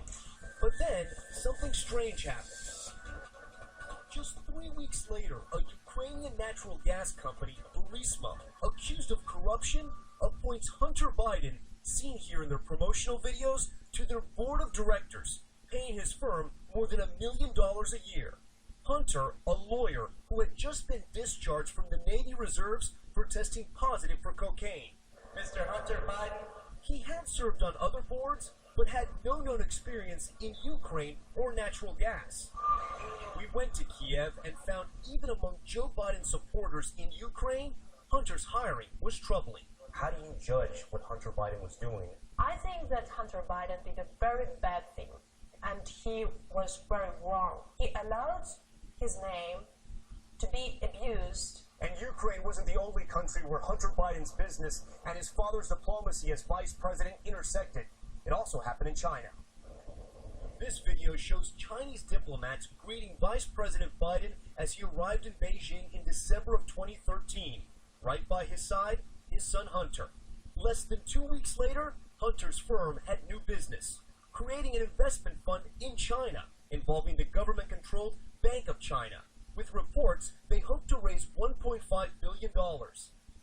But then, something strange happened. Just 3 weeks later, a Ukrainian natural gas company, Burisma, accused of corruption, appoints Hunter Biden, seen here in their promotional videos, to their board of directors, paying his firm more than $1 million a year. Hunter, a lawyer who had just been discharged from the Navy Reserves for testing positive for cocaine. Mr. Hunter Biden? He had served on other boards, but had no known experience in Ukraine or natural gas. We went to Kiev and found even among Joe Biden's supporters in Ukraine, Hunter's hiring was troubling. How do you judge what Hunter Biden was doing? I think that Hunter Biden did a very bad thing, and he was very wrong. He allowed his name to be abused. And Ukraine wasn't the only country where Hunter Biden's business and his father's diplomacy as vice president intersected. It also happened in China. This video shows Chinese diplomats greeting Vice President Biden as he arrived in Beijing in December of 2013. Right by his side, his son Hunter. Less than 2 weeks later, Hunter's firm had new business, creating an investment fund in China involving the government-controlled Bank of China. With reports, they hope to raise $1.5 billion.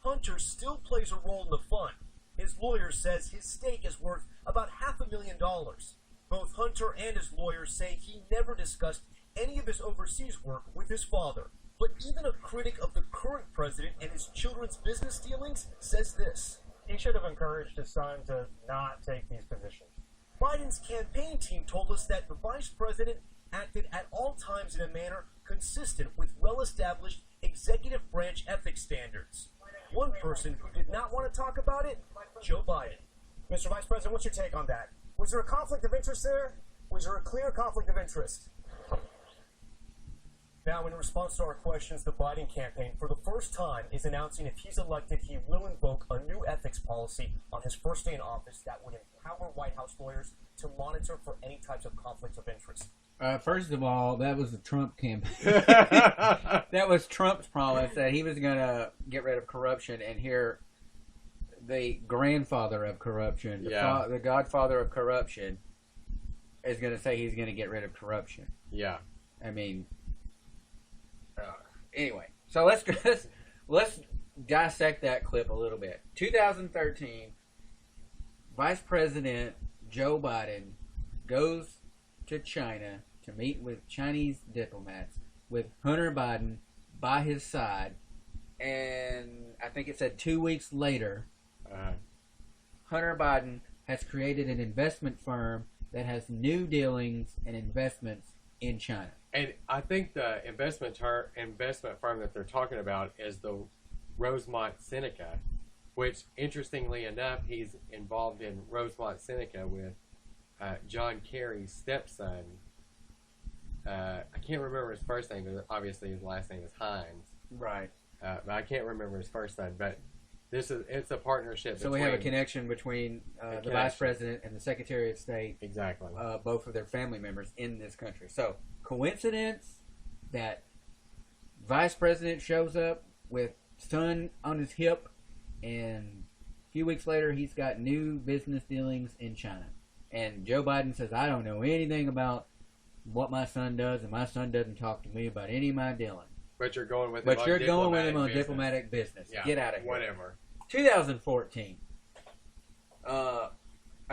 Hunter still plays a role in the fund. His lawyer says his stake is worth about $500,000. Both Hunter and his lawyer say he never discussed any of his overseas work with his father. But even a critic of the current president and his children's business dealings says this. He should have encouraged his son to not take these positions. Biden's campaign team told us that the vice president acted at all times in a manner consistent with well-established executive branch ethics standards. One person who did not want to talk about it, Joe Biden. Mr. Vice President, what's your take on that? Was there a conflict of interest there? Was there a clear conflict of interest? Now, in response to our questions, the Biden campaign, for the first time, is announcing if he's elected, he will invoke a new ethics policy on his first day in office that would empower White House lawyers to monitor for any types of conflicts of interest. First of all, that was the Trump campaign. That was Trump's promise that he was going to get rid of corruption, and here the grandfather of corruption, the godfather of corruption, is going to say he's going to get rid of corruption. Yeah. I mean, anyway, so let's dissect that clip a little bit. 2013, Vice President Joe Biden goes to China to meet with Chinese diplomats with Hunter Biden by his side, and I think it said 2 weeks later, Hunter Biden has created an investment firm that has new dealings and investments in China. And I think the investment firm that they're talking about is the Rosemont Seneca, which, interestingly enough, he's involved in Rosemont Seneca with John Kerry's stepson. I can't remember his first name, but obviously his last name is Hines. Right. But I can't remember his first name. But it's a partnership. So we have a connection between the Vice President and the Secretary of State. Exactly. Both of their family members in this country. So, coincidence that Vice President shows up with son on his hip, and a few weeks later he's got new business dealings in China. And Joe Biden says, I don't know anything about what my son does, and my son doesn't talk to me about any of my dealings. But you're going with him But on you're going with diplomatic him on business. diplomatic business. Yeah, Get out of here. whatever. 2014. A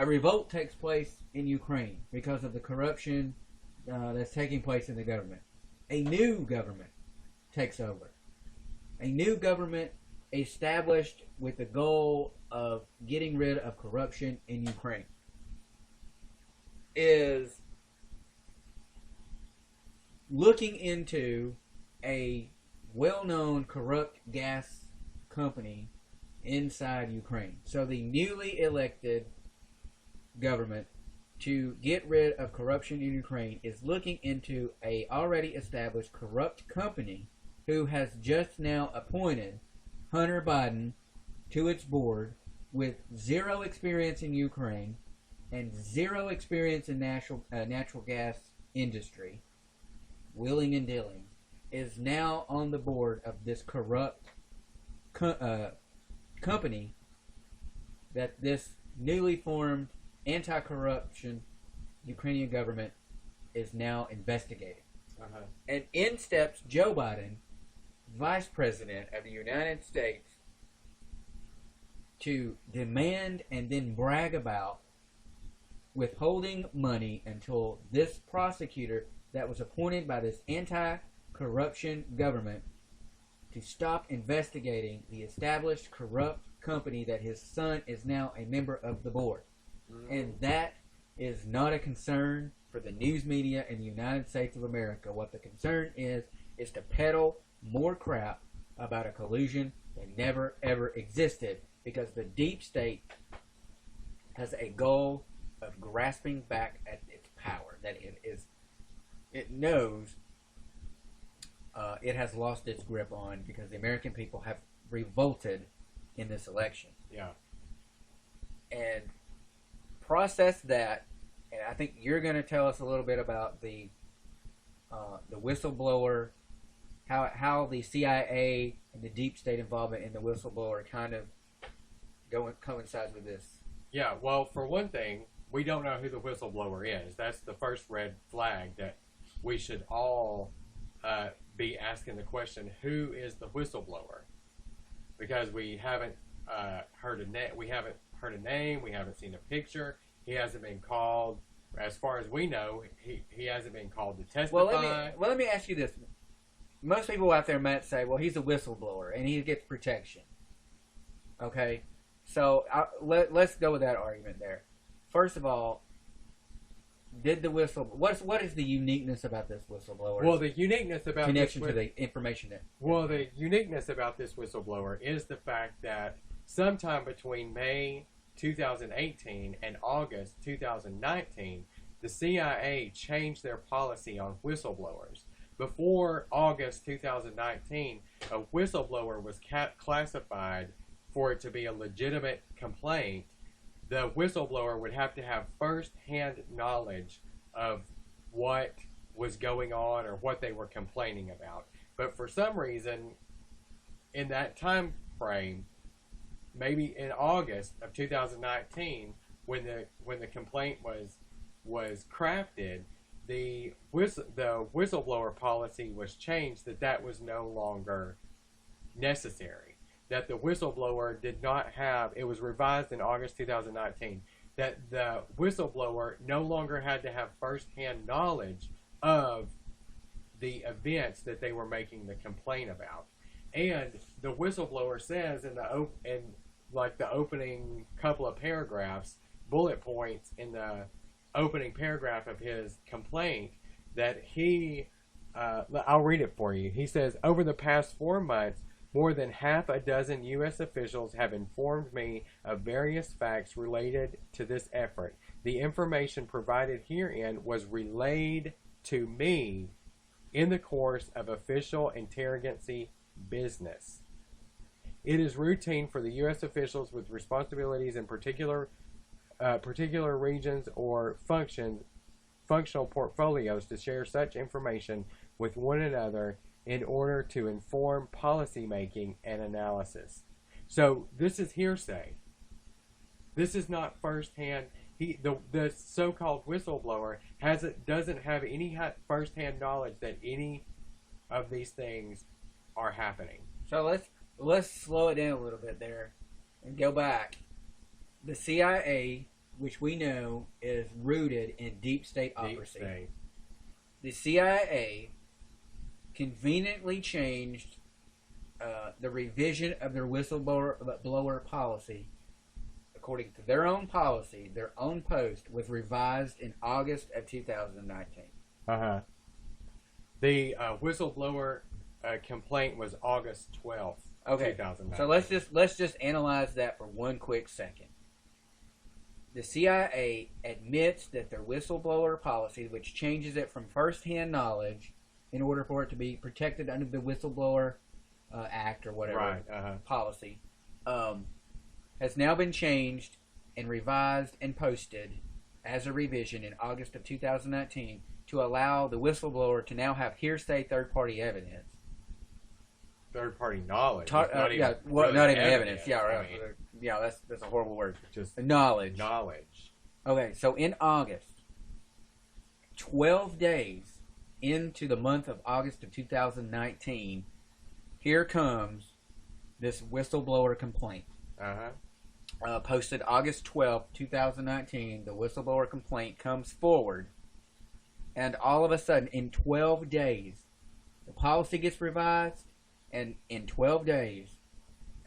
revolt takes place in Ukraine because of the corruption that's taking place in the government. A new government takes over. A new government established with the goal of getting rid of corruption in Ukraine is looking into a well-known corrupt gas company inside Ukraine. So the newly elected government to get rid of corruption in Ukraine is looking into a already established corrupt company who has just now appointed Hunter Biden to its board with zero experience in Ukraine and zero experience in natural gas industry, willing and dealing, is now on the board of this corrupt company that this newly formed anti-corruption Ukrainian government is now investigating. And in steps Joe Biden, Vice President of the United States, to demand and then brag about withholding money until this prosecutor that was appointed by this anti-corruption government to stop investigating the established corrupt company that his son is now a member of the board. And that is not a concern for the news media in the United States of America. What the concern is to peddle more crap about a collusion that never ever existed, because the deep state has a goal of grasping back at its power that it knows it has lost its grip on, because the American people have revolted in this election. Yeah. And process that, and I think you're going to tell us a little bit about the whistleblower, how the CIA and the deep state involvement in the whistleblower kind of coincides with this. Yeah, well, for one thing, we don't know who the whistleblower is. That's the first red flag that we should all be asking the question, who is the whistleblower? Because we haven't heard a name, we haven't seen a picture. He hasn't been called, as far as we know, he hasn't been called to testify. Well, let me ask you this. Most people out there might say, well, he's a whistleblower and he gets protection. Okay? So let's go with that argument there. First of all, what is the uniqueness about this whistleblower? Well, the uniqueness about connection to the information that. Well, the uniqueness about this whistleblower is the fact that sometime between May 2018 and August 2019, the CIA changed their policy on whistleblowers. before August 2019, a whistleblower was classified for it to be a legitimate complaint. The whistleblower would have to have first-hand knowledge of what was going on or what they were complaining about. But for some reason, in that time frame, maybe in August of 2019, when the complaint was crafted, the whistleblower policy was changed that was no longer necessary. That the whistleblower did not have, it was revised in August 2019, that the whistleblower no longer had to have first-hand knowledge of the events that they were making the complaint about. And the whistleblower says in the opening couple of paragraphs, bullet points in the opening paragraph of his complaint, that I'll read it for you. He says, over the past 4 months, more than half a dozen U.S. officials have informed me of various facts related to this effort. The information provided herein was relayed to me in the course of official intelligence business. It is routine for the U.S. officials with responsibilities in particular regions or functional portfolios to share such information with one another in order to inform policy making and analysis. So this is hearsay. This is not firsthand. The so-called whistleblower doesn't have any firsthand knowledge that any of these things are happening. So let's slow it down a little bit there and go back. The CIA, which we know is rooted in deep state operacy. The CIA conveniently changed the revision of their whistleblower policy. According to their own policy, their own post was revised in August of 2019. The whistleblower complaint was August 12th, 2019. So let's just analyze that for one quick second. The CIA admits that their whistleblower policy, which changes it from first-hand knowledge in order for it to be protected under the Whistleblower Act or whatever policy, has now been changed and revised and posted as a revision in August of 2019 to allow the whistleblower to now have hearsay third-party evidence. Third-party knowledge. Not even evidence. Yeah, right. Yeah, that's a horrible word. Just knowledge. Knowledge. Okay, so in August, 12 days into the month of August of 2019, here comes this whistleblower complaint. Posted August 12th, 2019, the whistleblower complaint comes forward, and all of a sudden, in 12 days, the policy gets revised, and in 12 days,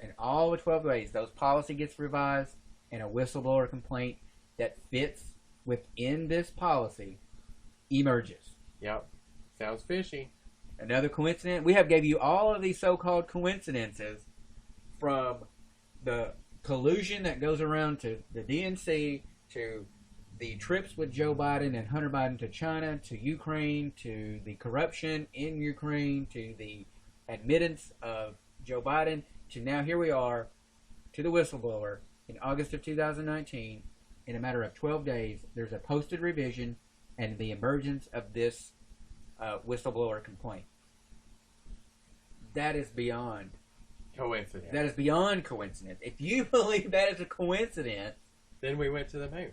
in all the 12 days, those policy gets revised, and a whistleblower complaint that fits within this policy emerges. Yep. Sounds fishy. Another coincidence. We have gave you all of these so-called coincidences, from the collusion that goes around to the DNC, to the trips with Joe Biden and Hunter Biden to China, to Ukraine, to the corruption in Ukraine, to the admittance of Joe Biden, to now here we are, to the whistleblower in August of 2019. In a matter of 12 days, there's a posted revision and the emergence of this whistleblower complaint. That is beyond coincidence. That is beyond coincidence. If you believe that is a coincidence, then we went to the moon.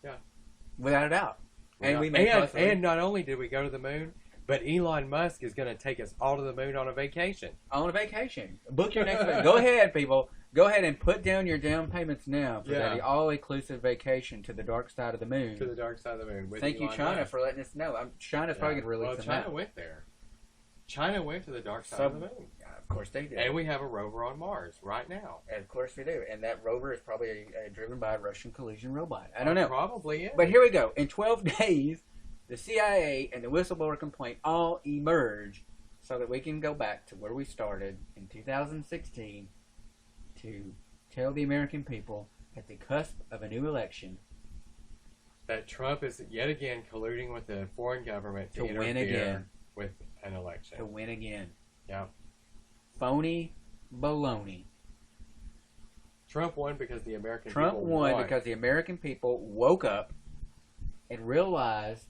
Yeah, without a doubt. And we and not only did we go to the moon, but Elon Musk is going to take us all to the moon on a vacation. Book your next vacation. Go ahead, people. Go ahead and put down your down payments now for that all-inclusive vacation to the dark side of the moon. To the dark side of the moon. Thank you, China, for letting us know. China's probably going to release them China went there. China went to the dark side of the moon. Yeah, of course they did. And we have a rover on Mars right now. And of course we do. And that rover is probably driven by a Russian collusion robot. I don't know. Probably is. But here we go. In 12 days, the CIA and the whistleblower complaint all emerge so that we can go back to where we started in 2016 to tell the American people at the cusp of a new election that Trump is yet again colluding with the foreign government to win again. with an election. To win again. Yeah. Phony baloney. Trump won because the American Trump people won because the American people woke up and realized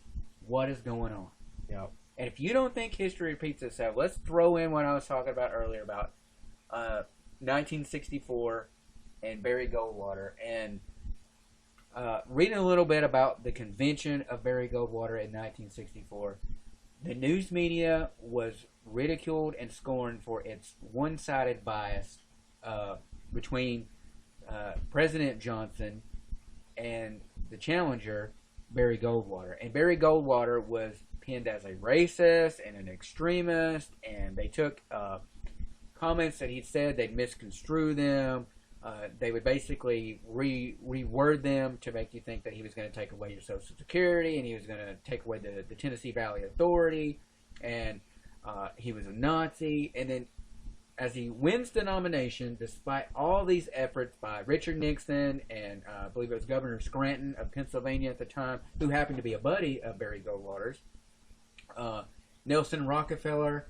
what is going on. Yeah. And if you don't think history repeats itself, let's throw in what I was talking about earlier about 1964 and Barry Goldwater, and reading a little bit about the convention of Barry Goldwater in 1964. The news media was ridiculed and scorned for its one-sided bias between President Johnson and the challenger, Barry Goldwater. And Barry Goldwater was pinned as a racist and an extremist, and they took comments that he said, they'd misconstrue them. They would basically reword them to make you think that he was going to take away your Social Security, and he was going to take away the Tennessee Valley Authority, and he was a Nazi. And then as he wins the nomination, despite all these efforts by Richard Nixon and I believe it was Governor Scranton of Pennsylvania at the time, who happened to be a buddy of Barry Goldwater's, Nelson Rockefeller,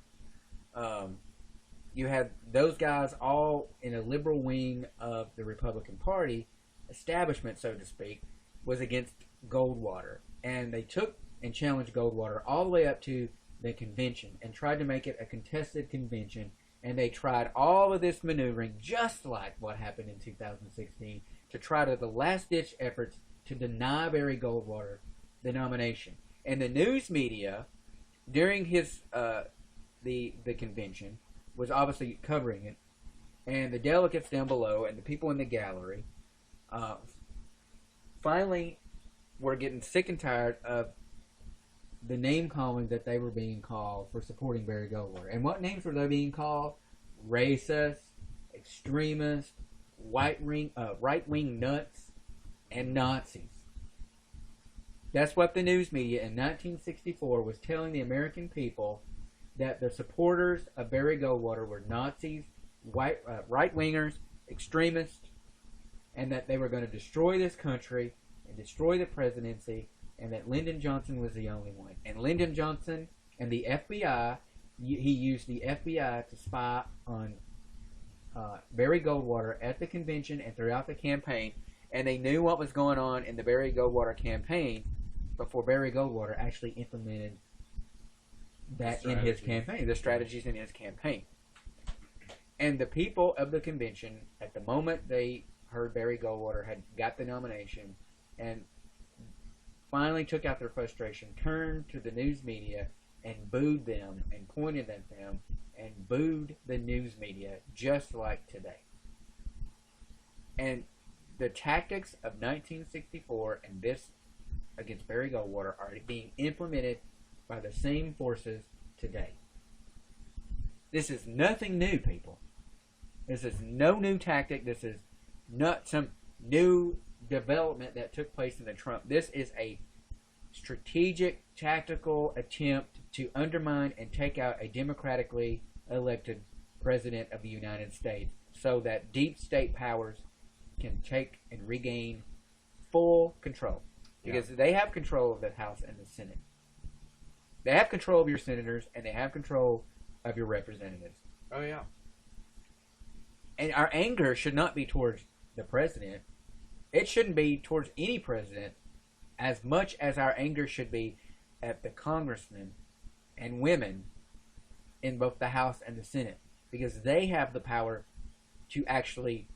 you had those guys all in a liberal wing of the Republican Party establishment, so to speak, was against Goldwater. And they took and challenged Goldwater all the way up to the convention and tried to make it a contested convention. And they tried all of this maneuvering, just like what happened in 2016, to try to the last-ditch efforts to deny Barry Goldwater the nomination. And the news media, during his the convention, was obviously covering it, and the delegates down below and the people in the gallery finally were getting sick and tired of the name calling that they were being called for supporting Barry Goldwater. And what names were they being called? Racist, extremist, right-wing nuts, and Nazis. That's what the news media in 1964 was telling the American people, that the supporters of Barry Goldwater were Nazis, right-wingers, extremists, and that they were going to destroy this country and destroy the presidency, and that Lyndon Johnson was the only one. And Lyndon Johnson and the FBI, he used the FBI to spy on Barry Goldwater at the convention and throughout the campaign, and they knew what was going on in the Barry Goldwater campaign before Barry Goldwater actually implemented that in his campaign, the strategies in his campaign. And the people of the convention, at the moment they heard Barry Goldwater had got the nomination and finally took out their frustration, turned to the news media and booed them and pointed at them and booed the news media just like today. And the tactics of 1964 and this against Barry Goldwater are being implemented by the same forces today. This is nothing new, people. This is no new tactic. This is not some new development that took place in the Trump. This is a strategic, tactical attempt to undermine and take out a democratically elected president of the United States so that deep state powers can take and regain full control. Because they have control of the House and the Senate. They have control of your senators, and they have control of your representatives. Oh, yeah. And our anger should not be towards the president. It shouldn't be towards any president as much as our anger should be at the congressmen and women in both the House and the Senate. Because they have the power to actually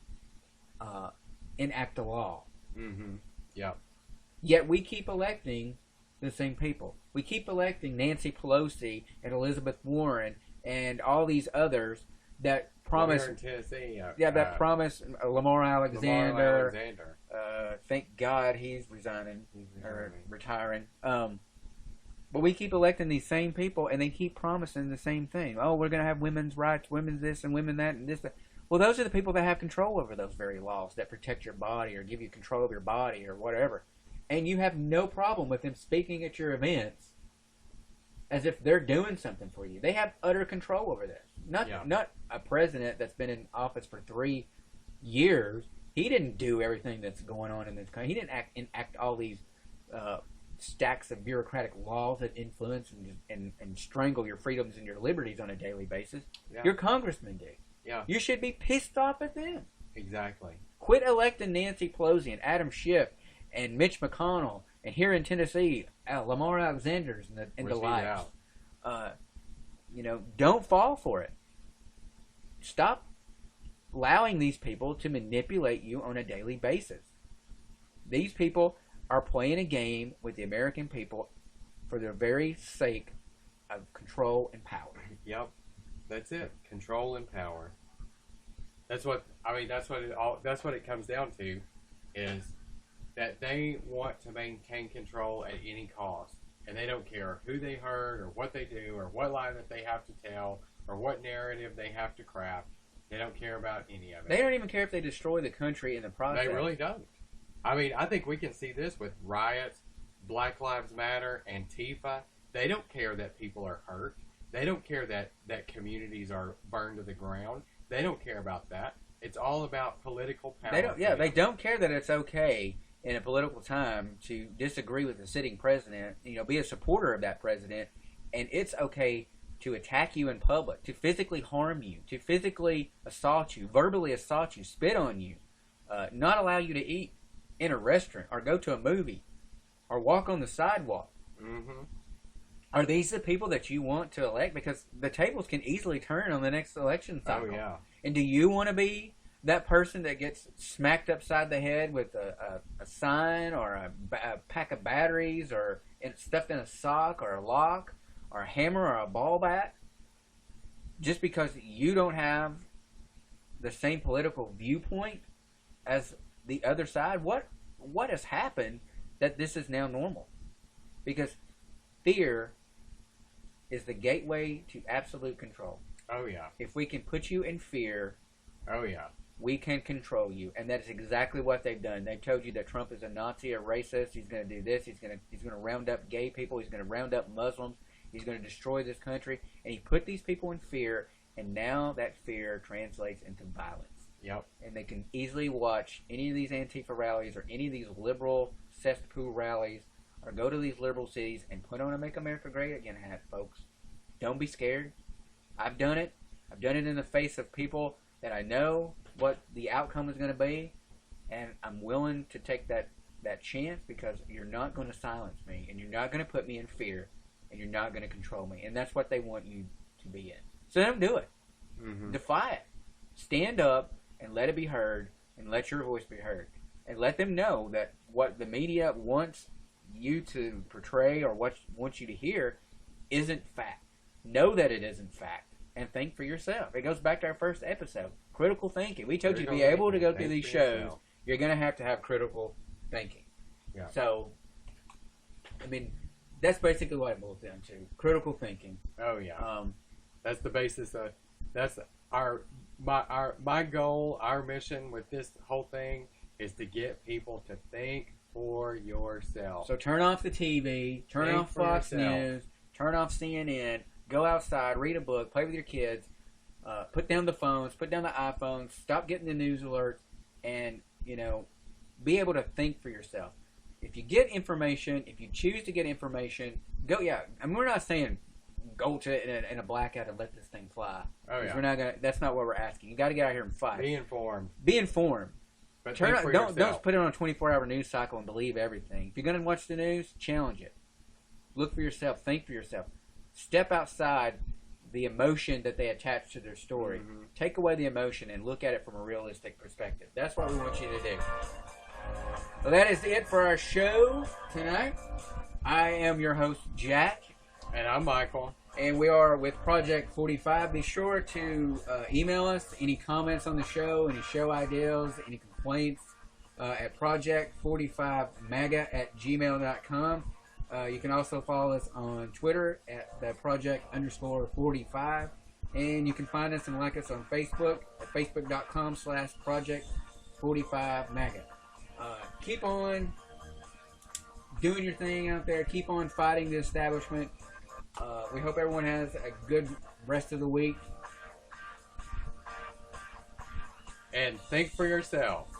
enact a law. Mm-hmm. Yeah. Yet we keep electing the same people. We keep electing Nancy Pelosi and Elizabeth Warren and all these others that promise. Well, here in Tennessee, that promise Lamar Alexander. Lamar Alexander. Thank God he's resigning or retiring. But we keep electing these same people, and they keep promising the same thing. Oh, we're going to have women's rights, women's this, and women that, and this. That. Well, those are the people that have control over those very laws that protect your body or give you control of your body or whatever. And you have no problem with them speaking at your events as if they're doing something for you. They have utter control over this. Not a president that's been in office for 3 years. He didn't do everything that's going on in this country. He didn't enact all these stacks of bureaucratic laws that influence and strangle your freedoms and your liberties on a daily basis. Yeah. Your congressmen do. Yeah. You should be pissed off at them. Exactly. Quit electing Nancy Pelosi and Adam Schiff and Mitch McConnell and here in Tennessee, Lamar Alexander's and the likes. Don't fall for it. Stop allowing these people to manipulate you on a daily basis. These people are playing a game with the American people for their very sake of control and power. Yep, that's it. Control and power. That's what it comes down to, is that they want to maintain control at any cost, and they don't care who they hurt or what they do or what lie that they have to tell or what narrative they have to craft. They don't care about any of it. They don't even care if they destroy the country in the process. They really don't. I mean, I think we can see this with riots, Black Lives Matter, Antifa. They don't care that people are hurt. They don't care that communities are burned to the ground. They don't care about that. It's all about political power. They don't care that it's okay in a political time to disagree with the sitting president, be a supporter of that president, and it's okay to attack you in public, to physically harm you, to physically assault you, verbally assault you, spit on you, not allow you to eat in a restaurant or go to a movie or walk on the sidewalk. Mm-hmm. Are these the people that you want to elect? Because the tables can easily turn on the next election cycle. Oh, yeah. And do you want to be that person that gets smacked upside the head with a sign or a pack of batteries or stuffed in a sock or a lock or a hammer or a ball bat just because you don't have the same political viewpoint as the other side? What has happened that this is now normal? Because fear is the gateway to absolute control. Oh, yeah. If we can put you in fear, oh, yeah, we can control you. And that is exactly what they've done. They've told you that Trump is a Nazi, a racist. He's going to do this. He's going to round up gay people. He's going to round up Muslims. He's going to destroy this country. And he put these people in fear, and now that fear translates into violence. Yep. And they can easily watch any of these Antifa rallies or any of these liberal cesspool rallies or go to these liberal cities and put on a Make America Great Again hat, folks. Don't be scared. I've done it. I've done it in the face of people that I know what the outcome is going to be, and I'm willing to take that chance because you're not going to silence me, and you're not going to put me in fear, and you're not going to control me. And that's what they want you to be in. So don't do it. Mm-hmm. Defy it. Stand up and let it be heard, and let your voice be heard. And let them know that what the media wants you to portray or wants you to hear isn't fact. Know that it isn't fact, and think for yourself. It goes back to our first episode, critical thinking. We told you to be able to go through these shows, you're going to have critical thinking. Yeah. So, I mean, that's basically what it boils down to, critical thinking. Oh, yeah. That's the basis of, that's my goal, our mission with this whole thing is to get people to think for yourself. So turn off the TV, turn off Fox News, turn off CNN, go outside, read a book, play with your kids, put down the phones, put down the iPhones, stop getting the news alerts, and, be able to think for yourself. If you get information, if you choose to get information, go, I mean, we're not saying go to it in a blackout and let this thing fly. Oh, yeah. We're not gonna, that's not what we're asking. You got to get out here and fight. Be informed. Be informed. But don't put it on a 24-hour news cycle and believe everything. If you're going to watch the news, challenge it. Look for yourself. Think for yourself. Step outside the emotion that they attach to their story. Mm-hmm. Take away the emotion and look at it from a realistic perspective. That's what we want you to do. Well, that is it for our show tonight. I am your host, Jack. And I'm Michael. And we are with Project45. Be sure to email us any comments on the show, any show ideas, any complaints at project45maga@gmail.com. You can also follow us on Twitter at the project_45. And you can find us and like us on Facebook at facebook.com/project45maga. Keep on doing your thing out there. Keep on fighting the establishment. We hope everyone has a good rest of the week. And think for yourself.